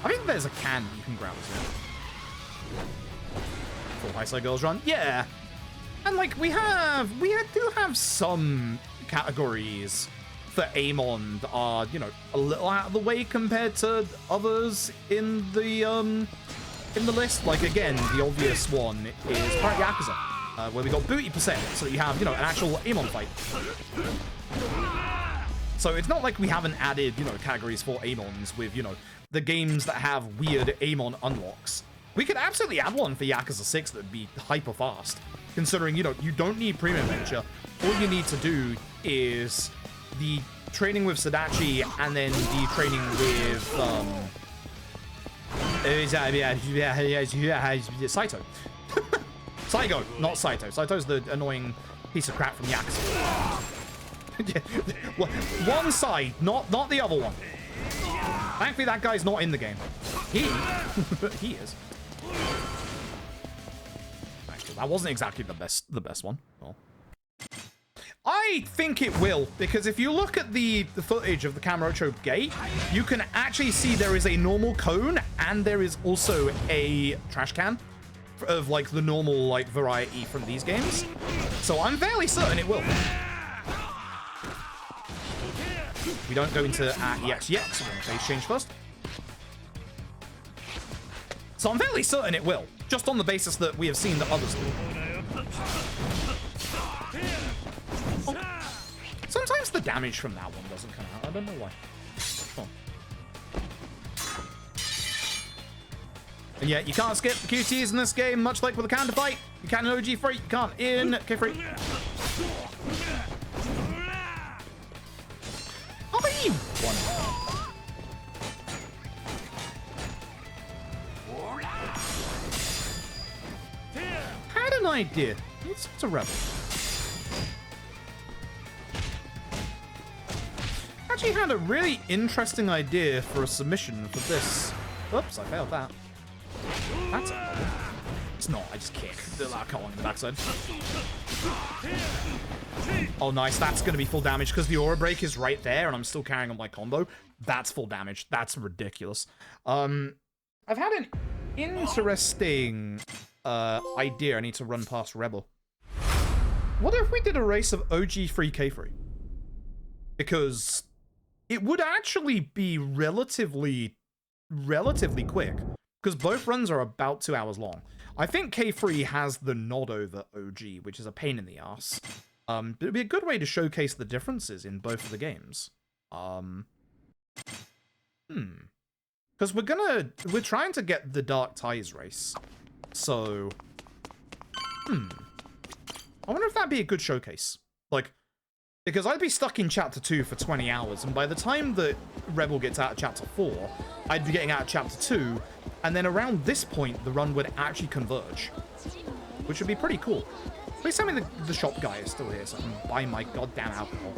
I think there's a can you can grab as well. Full high side girls run. Yeah. And like we do have some categories for Amon that are, you know, a little out of the way compared to others in the list. Like again, the obvious one is Pirate Yakuza, where we got booty percent, so that you have, you know, an actual Amon fight. So it's not like we haven't added, you know, categories for Amons with, you know, the games that have weird Amon unlocks. We could absolutely add one for Yakuza 6 that would be hyper fast. Considering, you know, you don't need Premium Adventure. All you need to do is the training with Sadachi and then the training with, Saito. Saigo, not Saito. Saito's the annoying piece of crap from Yakuza. One side, not the other one. Thankfully, that guy's not in the game. He is. Actually, that wasn't exactly the best one. Oh. I think it will, because if you look at the footage of the Kamurocho gate, you can actually see there is a normal cone and there is also a trash can of like the normal like variety from these games. So I'm fairly certain it will. We don't go into EX yet, so we're going to phase change first. So I'm fairly certain it will, just on the basis that we have seen that others do. Oh. Sometimes the damage from that one doesn't come out. I don't know why. Oh. And yet, you can't skip the QTs in this game, much like with a counter fight. You can in OG free, you can't in K3. Oh, you won. Had an idea. It's a rebel. Actually had a really interesting idea for a submission for this. Oops, I failed that. That's a problem. It's not, I just kick. I can't on the backside. Oh, nice. That's going to be full damage because the aura break is right there and I'm still carrying on my combo. That's full damage. That's ridiculous. I've had an interesting idea I need to run past Rebel. What if we did a race of OG free K free? Because it would actually be relatively quick. Because both runs are about 2 hours long. I think K3 has the nod over OG, which is a pain in the ass. But it'd be a good way to showcase the differences in both of the games. Because we're trying to get the Dark Ties race. So, I wonder if that'd be a good showcase. Like, because I'd be stuck in Chapter 2 for 20 hours, and by the time that Rebel gets out of Chapter 4, I'd be getting out of Chapter 2, and then around this point, the run would actually converge. Which would be pretty cool. Please tell me the shop guy is still here so I can buy my goddamn alcohol.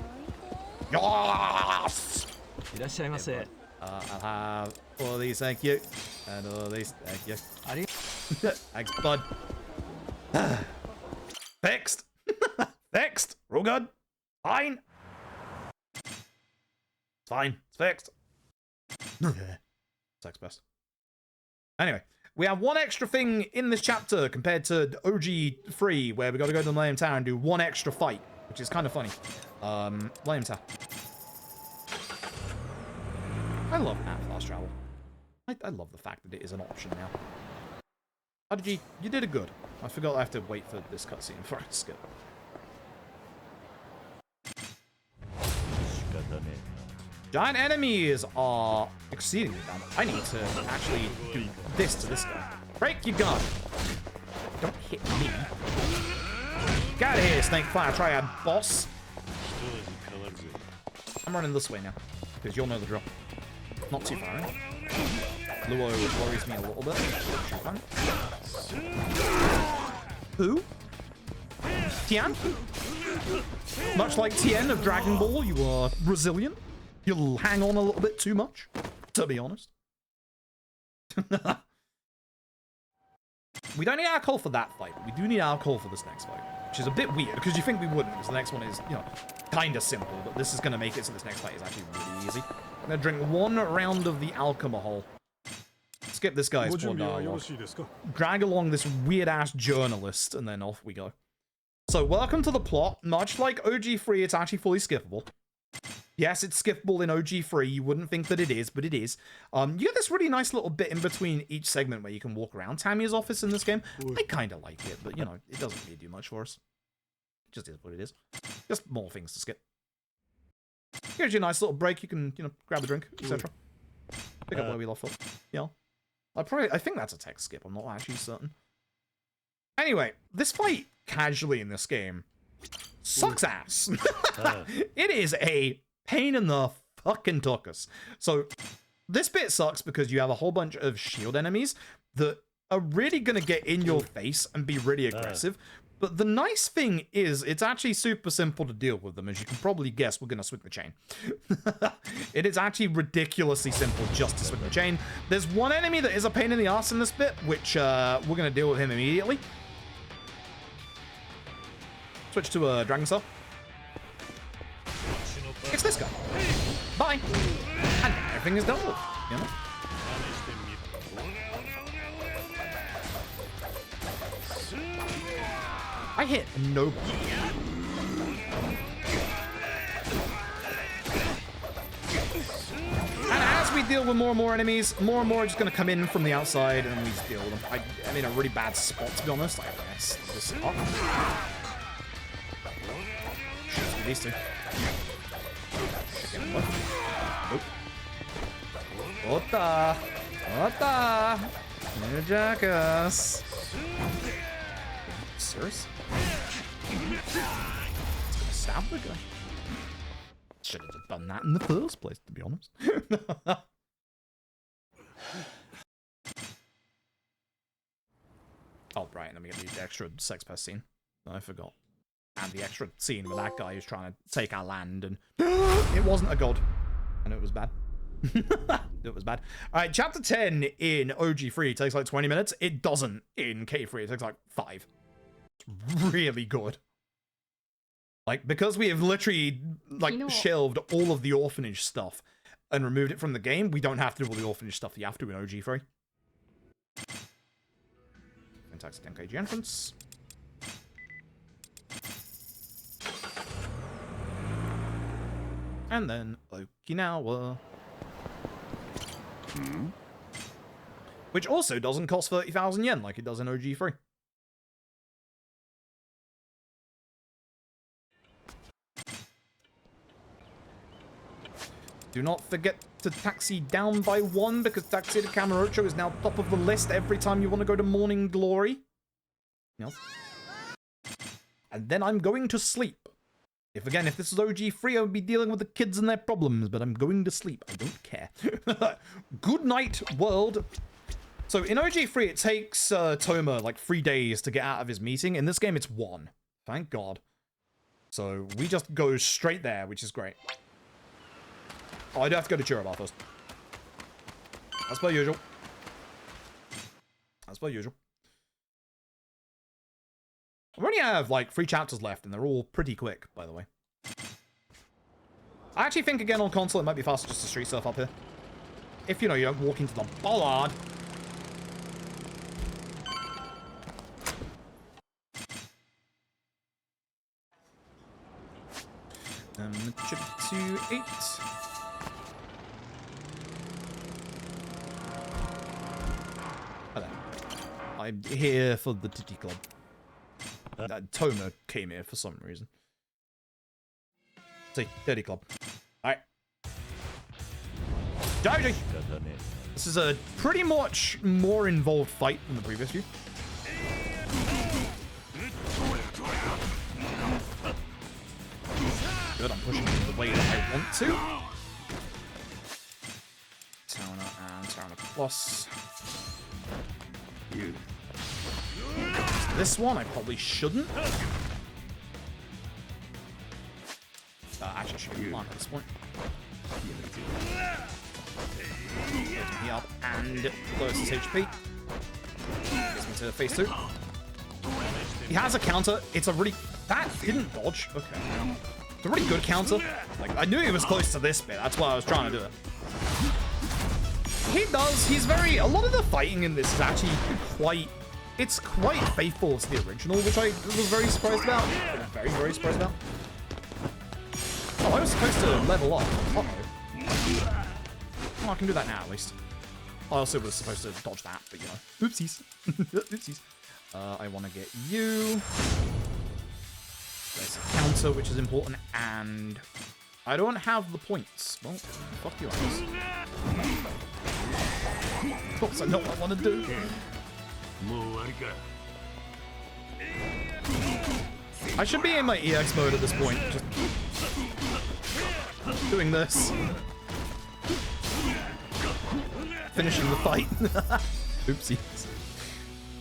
Yes! I'll have all these, thank you. And all these, thank you. Thanks, bud. Fixed. Fixed. We're all good. Fine. It's fine. It's fixed. Sex best. Anyway, we have one extra thing in this chapter compared to OG 3, where we got to go to the Millennium Tower and do one extra fight, which is kind of funny. Millennium Tower. I love that fast travel. I love the fact that it is an option now. How did you did it good. I forgot I have to wait for this cutscene before I skip. Giant enemies are exceedingly damaged. I need to actually do this to this guy. Break your gun. Don't hit me. Get out of here, Snake Fire Triad, boss. I'm running this way now, because you'll know the drill. Not too far in. Luo worries me a little bit. Who? Tian? Much like Tien of Dragon Ball, you are resilient. You'll hang on a little bit too much, to be honest. We don't need alcohol for that fight, but we do need alcohol for this next fight, which is a bit weird, because you think we wouldn't, because the next one is, you know, kind of simple, but this is going to make it so this next fight is actually really easy. I'm going to drink one round of the alcohol. Skip this guy's poor dialogue. Drag along this weird-ass journalist, and then off we go. So, welcome to the plot. Much like OG3, it's actually fully skippable. Yes, it's skippable in OG3. You wouldn't think that it is, but it is. You get this really nice little bit in between each segment where you can walk around Tamiya's office in this game. I kind of like it, but, you know, it doesn't really do much for us. It just is what it is. Just more things to skip. Here's your nice little break. You can, you know, grab a drink, etc. Pick up where we left off. Yeah. I think that's a text skip. I'm not actually certain. Anyway, this fight casually in this game sucks ass. It is a pain in the fucking tuckus. So this bit sucks because you have a whole bunch of shield enemies that are really going to get in your face and be really aggressive. But the nice thing is, it's actually super simple to deal with them. As you can probably guess, we're going to swing the chain. It is actually ridiculously simple just to swing the chain. There's one enemy that is a pain in the ass in this bit, which we're going to deal with him immediately. Switch to a Dragon Cell. It's this guy. Bye. And everything is done with, you know? I hit nobody. And as we deal with more and more enemies, more and more are just going to come in from the outside, and we just deal with them. I'm in a really bad spot, to be honest. I messed this up. Shoot these two. Nope. Ota! Ota! You jackass. Serious? It's gonna stab the guy. Should have just done that in the first place, to be honest. Oh, right, and then we get the extra sex pest scene. I forgot. And the extra scene with that guy who's trying to take our land, and it wasn't a god. And it was bad. It was bad. Alright, chapter 10 in OG3 takes like 20 minutes. It doesn't in K3. It takes like 5. It's really good. Like, because we have literally, like, shelved all of the orphanage stuff and removed it from the game, we don't have to do all the orphanage stuff you have to in OG3. Fantastic 10kg entrance. And then Okinawa. Which also doesn't cost 30,000 yen like it does in OG3. Do not forget to taxi down by 1 because Taxi to Kamurocho is now top of the list every time you want to go to Morning Glory. Yes. And then I'm going to sleep. If this is OG3, I would be dealing with the kids and their problems, but I'm going to sleep. I don't care. Good night, world. So in OG3, it takes Toma like 3 days to get out of his meeting. In this game, it's 1. Thank God. So we just go straight there, which is great. Oh, I do have to go to Churabar first. As per usual. As per usual. I only have, like, 3 chapters left, and they're all pretty quick, by the way. I actually think, again, on console, it might be faster just to street surf up here. If, you know, you don't walk into the bollard. Chip to 8. Hello. I'm here for the Titty Club. Toma came here for some reason. See, Titty Club. Alright. Doji! This is a pretty much more involved fight than the previous few. Good, I'm pushing it the way that I want to. Tarana and Tarana Plus. You. This one, I probably shouldn't. Actually, I should be fine at this point. Get me up and lowers his HP. Gets me to phase 2. He has a counter. It's a really... That didn't dodge. Okay. It's a really good counter. Like, I knew he was close to this bit. That's why I was trying to do it. He does. He's very... A lot of the fighting in this is actually quite... It's quite faithful to the original, which I was very surprised about. Very, very surprised about. Oh, I was supposed to level up. Uh-oh. Oh, I can do that now, at least. I also was supposed to dodge that, but, you know. Oopsies. Oopsies. I want to get you. There's a counter, which is important, and I don't have the points. Well, fuck you, guys. Of course, I know what I want to do. I should be in my EX mode at this point. Just doing this. Finishing the fight. Oopsies.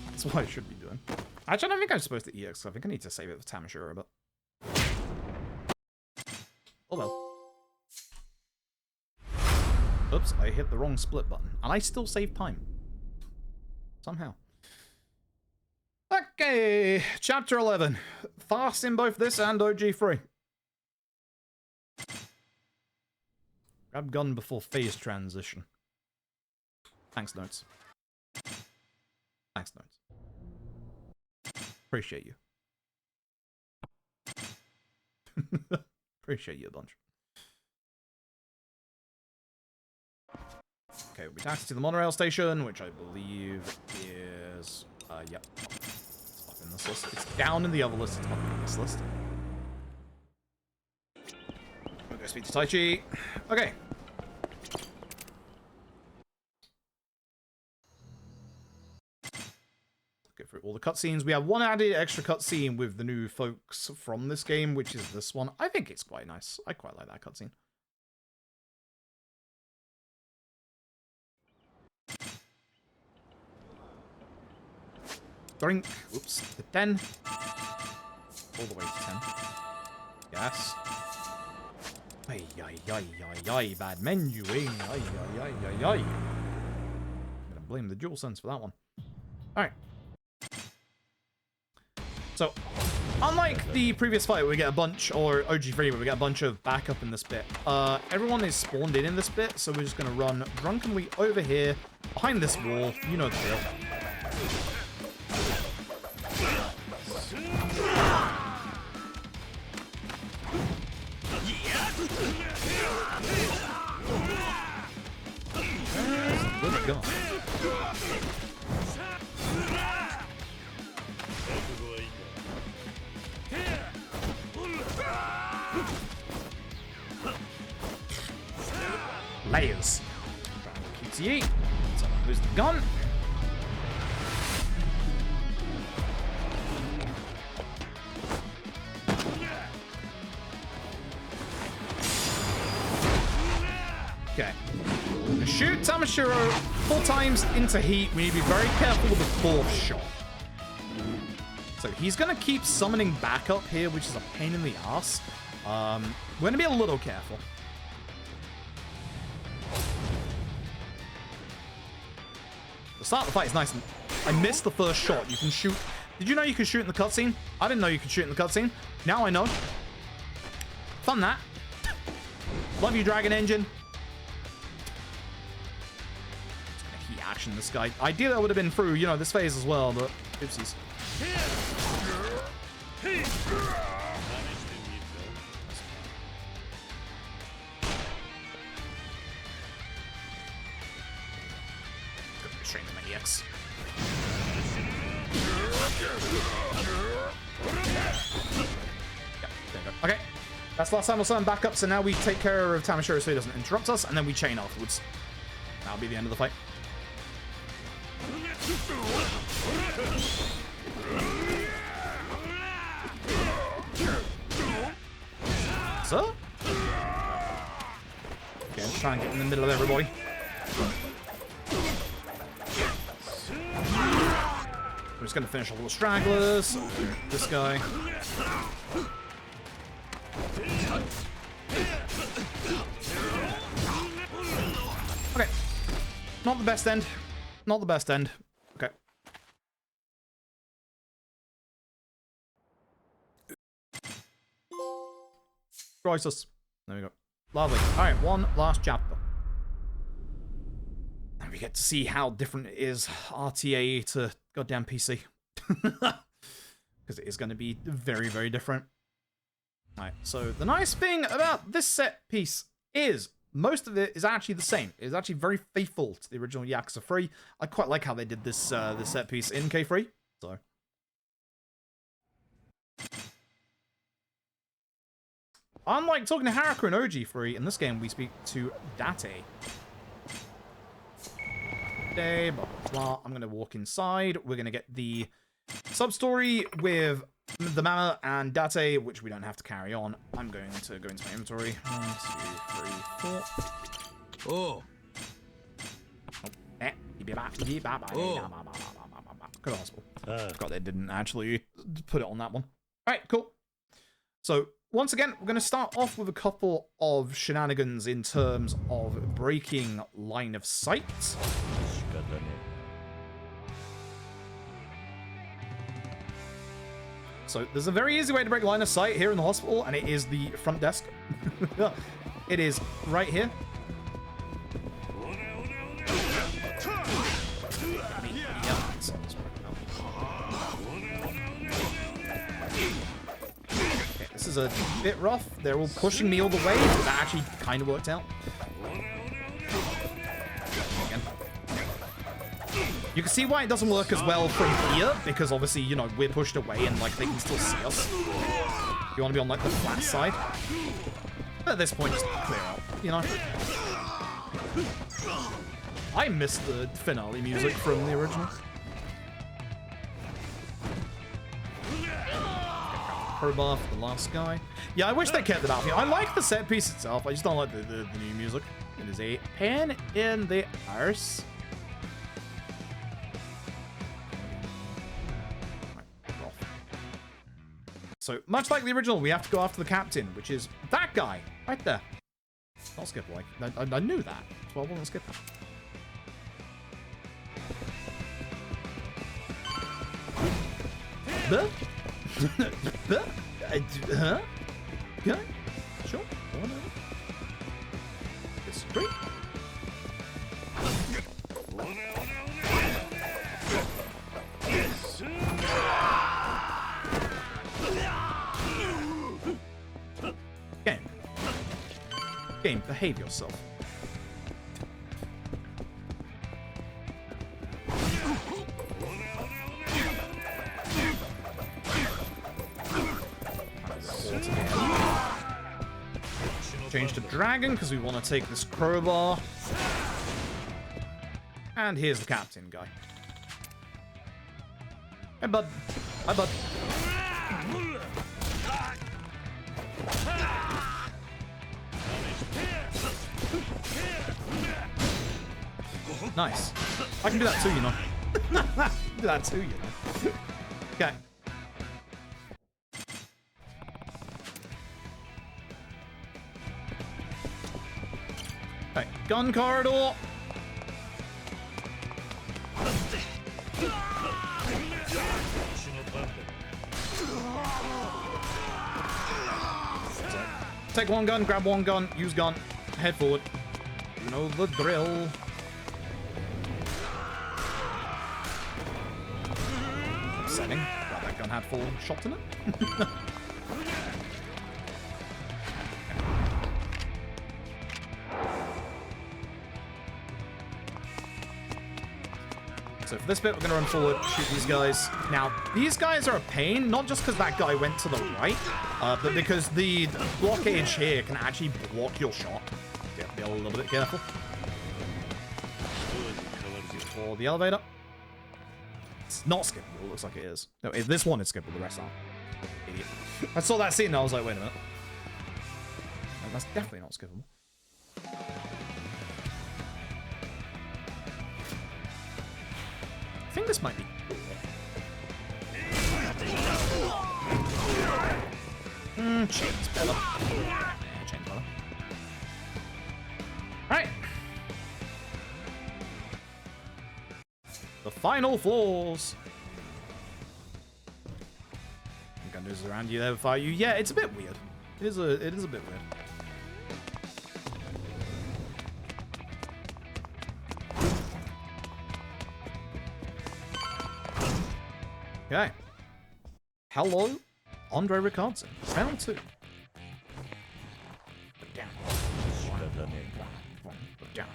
That's what I should be doing. Actually, I don't think I'm supposed to EX. I think I need to save it with Tamashura, but... Oh well. Oops, I hit the wrong split button. And I still save time. Somehow. Okay, chapter 11. Fast in both this and OG3. Grab gun before phase transition. Thanks, notes. Thanks, notes. Appreciate you. Appreciate you a bunch. Okay, we taxi to the monorail station, which I believe is... yep. It's up in this list. It's down in the other list. It's up in this list. We'll go speak to Taichi. Okay. through all the cutscenes. We have one added extra cutscene with the new folks from this game, which is this one. I think it's quite nice. I quite like that cutscene. Drink. Oops. To 10. All the way to 10. Yes. Ay, ay, ay, ay, ay. Bad menu, eh? Ay, ay, ay, ay, ay. I'm gonna blame the DualSense for that one. Alright. So, unlike the previous fight where we get a bunch, or OG3 where we get a bunch of backup in this bit, everyone is spawned in this bit, so we're just gonna run drunkenly over here, behind this wall. You know the deal. Good God. Layers. QTE. So who's the gun? Okay. Shoot Tamashiro 4 times into heat. We need to be very careful with the 4th shot. So he's going to keep summoning back up here, which is a pain in the ass. We're going to be a little careful. The start of the fight is nice. I missed the first shot. You can shoot. Did you know you could shoot in the cutscene? I didn't know you could shoot in the cutscene. Now I know. Fun that. Love you, Dragon Engine. Action this guy. Ideally, I would have been through, you know, this phase as well, but oopsies. Straight into my EX. Yep, there you go. Okay, that's the last time we'll summon back up, so now we take care of Tamashiro so he doesn't interrupt us, and then we chain afterwards. That'll be the end of the fight. So? Okay, let's try and get in the middle of everybody. We're just going to finish all the stragglers. This guy. Okay. Not the best end. Not the best end. Okay. Crisis. There we go. Lovely. Alright, one last chapter. And we get to see how different it is RTA to goddamn PC. Because it is going to be very, very different. Alright, so the nice thing about this set piece is most of it is actually the same. It's actually very faithful to the original Yakuza 3. I quite like how they did this this set piece in K3. So, unlike talking to Haruka in OG3, in this game we speak to Date. Blah, blah, blah. I'm gonna walk inside. We're gonna get the sub-story with the Mama and Date, which we don't have to carry on. I'm going to go into my inventory. 1, 2, 3, 4. Oh. Good hospital. Forgot they didn't actually put it on that one. Alright, cool. So, once again, we're going to start off with a couple of shenanigans in terms of breaking line of sight. So there's a very easy way to break line of sight here in the hospital, and it is the front desk. It is right here. Okay, this is a bit rough. They're all pushing me all the way, but that actually kind of worked out. Again. You can see why it doesn't work as well from here, because obviously, you know, we're pushed away and, like, they can still see us. You want to be on, like, the flat side. But at this point, just clear out, you know? I miss the finale music from the original. crowbar for the last guy. Yeah, I wish they kept the battlefield. I like the set piece itself. I just don't like the new music. It is a pain in the arse. So, much like the original, we have to go after the captain, which is that guy right there. Not skippable. I knew that. So I wasn't skipping. Huh? Okay. Sure. Disagree. Game, behave yourself. Change to dragon because we want to take this crowbar. And here's the captain guy. Hey, bud. Hi, bud. Nice. I can do that too, you know. Do that too, you know. Okay. Okay, gun corridor. Take one gun, grab one gun, use gun, head forward. You know the drill. Upsetting. Glad that gun had full shot in it. So for this bit, we're going to run forward, shoot these guys. Now, these guys are a pain, not just because that guy went to the right, but because the blockage here can actually block your shot. You have to be a little bit careful. For the elevator. It's not skippable, it looks like it is. No, this one is skippable, the rest aren't. Idiot. I saw that scene and I was like, wait a minute. No, that's definitely not skippable. I think this might be cool. Chain's better. Yeah, chain's better. Alright. The final floors. I'm gonna do around you there before you. Yeah, it's a bit weird. It is a bit weird. Okay. Hello, Andre Ricardson. Round 2. Down. Down.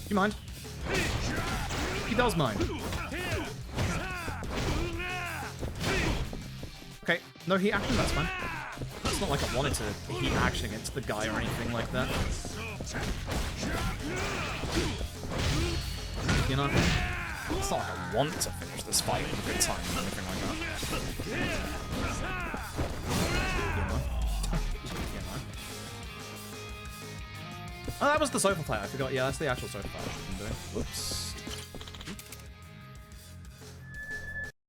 You mind? He does mind. Okay, no heat action, that's fine. It's not like I wanted to heat action against the guy or anything like that. You know? It's not like I want to finish this fight in a good time or anything like that. You know? You know? Oh, that was the sofa player. I forgot. Yeah, that's the actual sofa player I've been doing. Whoops.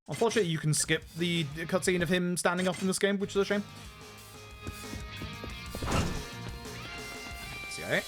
Unfortunately, you can skip the cutscene of him standing up in this game, which is a shame. CIA.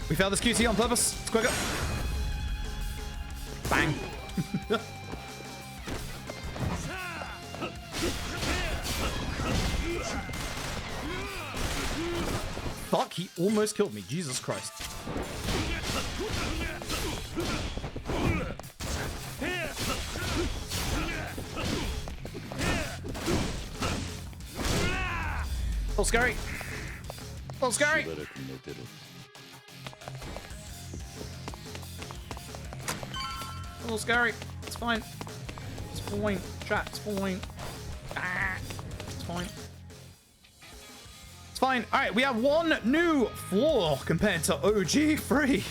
We failed this QT on purpose. It's quicker. Bang. Fuck, he almost killed me. Jesus Christ. Oh, scary. Oh, scary. A little scary. It's fine. It's fine. Chat, it's fine. Ah, it's fine. It's fine. All right, we have one new floor compared to OG3.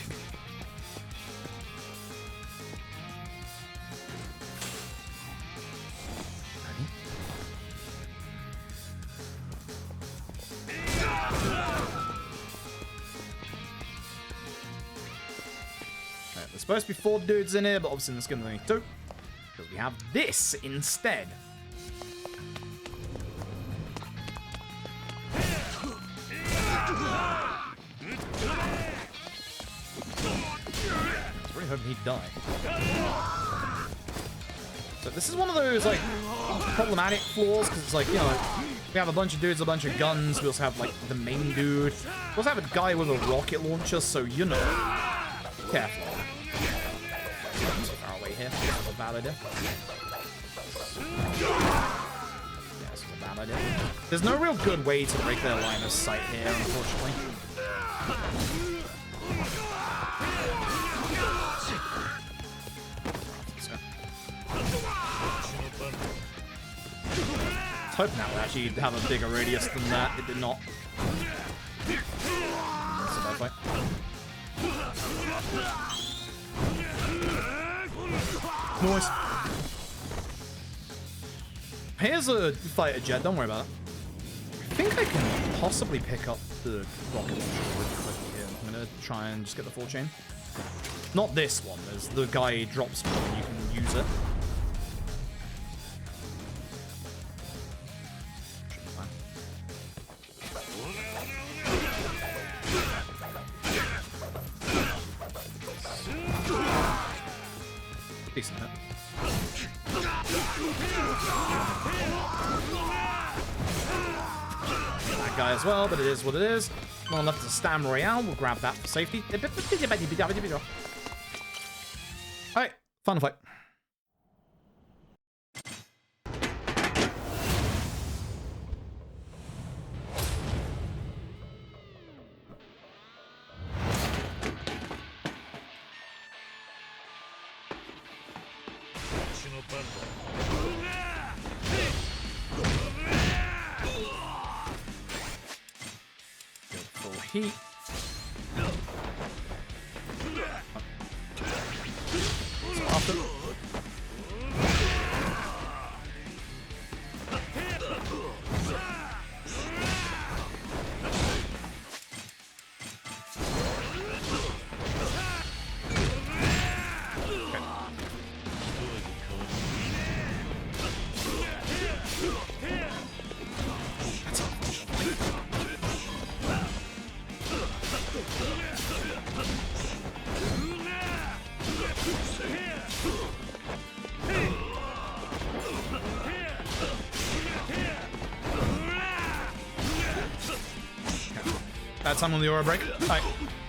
There's supposed to be 4 dudes in here, but obviously there's going to be only 2. Because we have this instead. I was really hoping he'd die. So this is one of those, like, problematic floors, because it's like, you know, we have a bunch of dudes, a bunch of guns. We also have, like, the main dude. We also have a guy with a rocket launcher, so, you know, careful. I'm so far away here. That's a bad idea. Yeah, this is a bad idea. There's no real good way to break their line of sight here, unfortunately. I was hoping that would actually have a bigger radius than that. It did not. That's a bad fight. Nice. Here's a fighter jet, don't worry about it. I think I can possibly pick up the rocket launcher really quickly here. I'm gonna try and just get the full chain. Not this one, there's the guy drops one and you can use it. Should be fine. Decent hit. That guy as well, but it is what it is. Not enough to Stam Royale. We'll grab that for safety. Alright, final fight. Heat. Bad time on the aura break. Alright,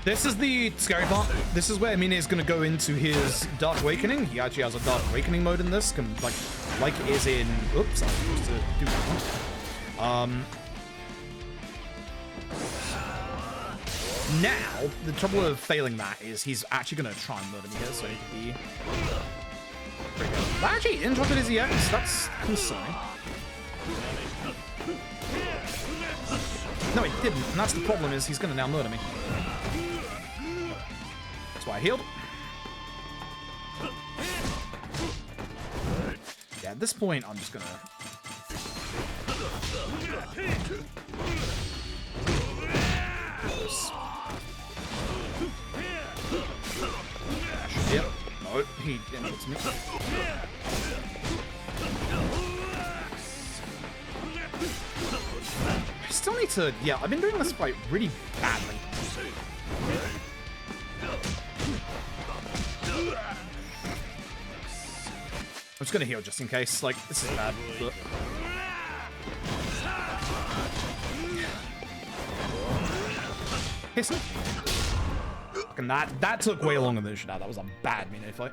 this is the scary part. This is where Mine is going to go into his Dark Awakening. He actually has a Dark Awakening mode in this, like it is in... Oops, I was supposed to do that one. Now, the trouble of failing that is he's actually going to try and murder me here, so I need to be... pretty good. That actually interrupted his EX. That's concerning. No, it didn't, and that's the problem, is he's going to now murder me. That's why I healed. Yeah, at this point, I'm just going to... Yep. No, he hits me. I still need to... Yeah, I've been doing this fight really badly. I'm just gonna heal just in case. Like, this is bad, but... Hissing. Fucking that took way longer than it should have. That was a bad melee fight.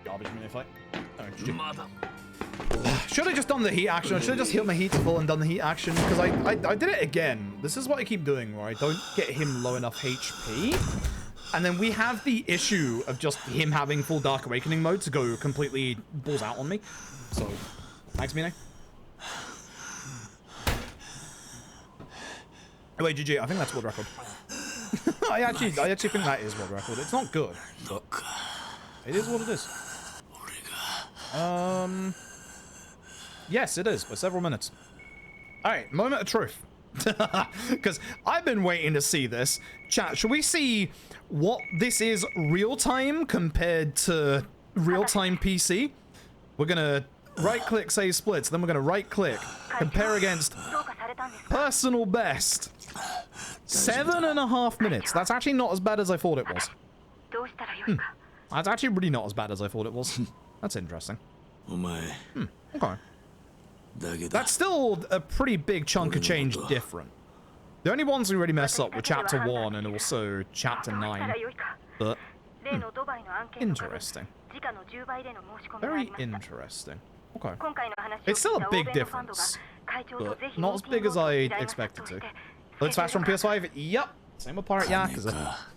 Garbage melee fight. Should have just done the heat action. I should have just hit my heat to full and done the heat action, because I did it again. This is what I keep doing, where I don't get him low enough HP. And then we have the issue of just him having full Dark Awakening mode to go completely balls out on me. So, thanks, Mine. Oh, wait, GG, I think that's world record. I actually think that is world record. It's not good, but it is what it is. Yes, it is, by several minutes. Alright, moment of truth. Because I've been waiting to see this. Chat, should we see what this is real-time compared to real-time PC? We're gonna right-click save splits, then we're gonna right-click, compare against personal best. 7.5 minutes. That's actually not as bad as I thought it was. That's actually really not as bad as I thought it was. That's interesting. Okay. That's still a pretty big chunk of change different. The only ones we really messed up were Chapter 1 and also Chapter 9. But, interesting. Very interesting. Okay. It's still a big difference, but not as big as I expected to. Looks faster on PS5? Yep. Same with Pirate Yakuza.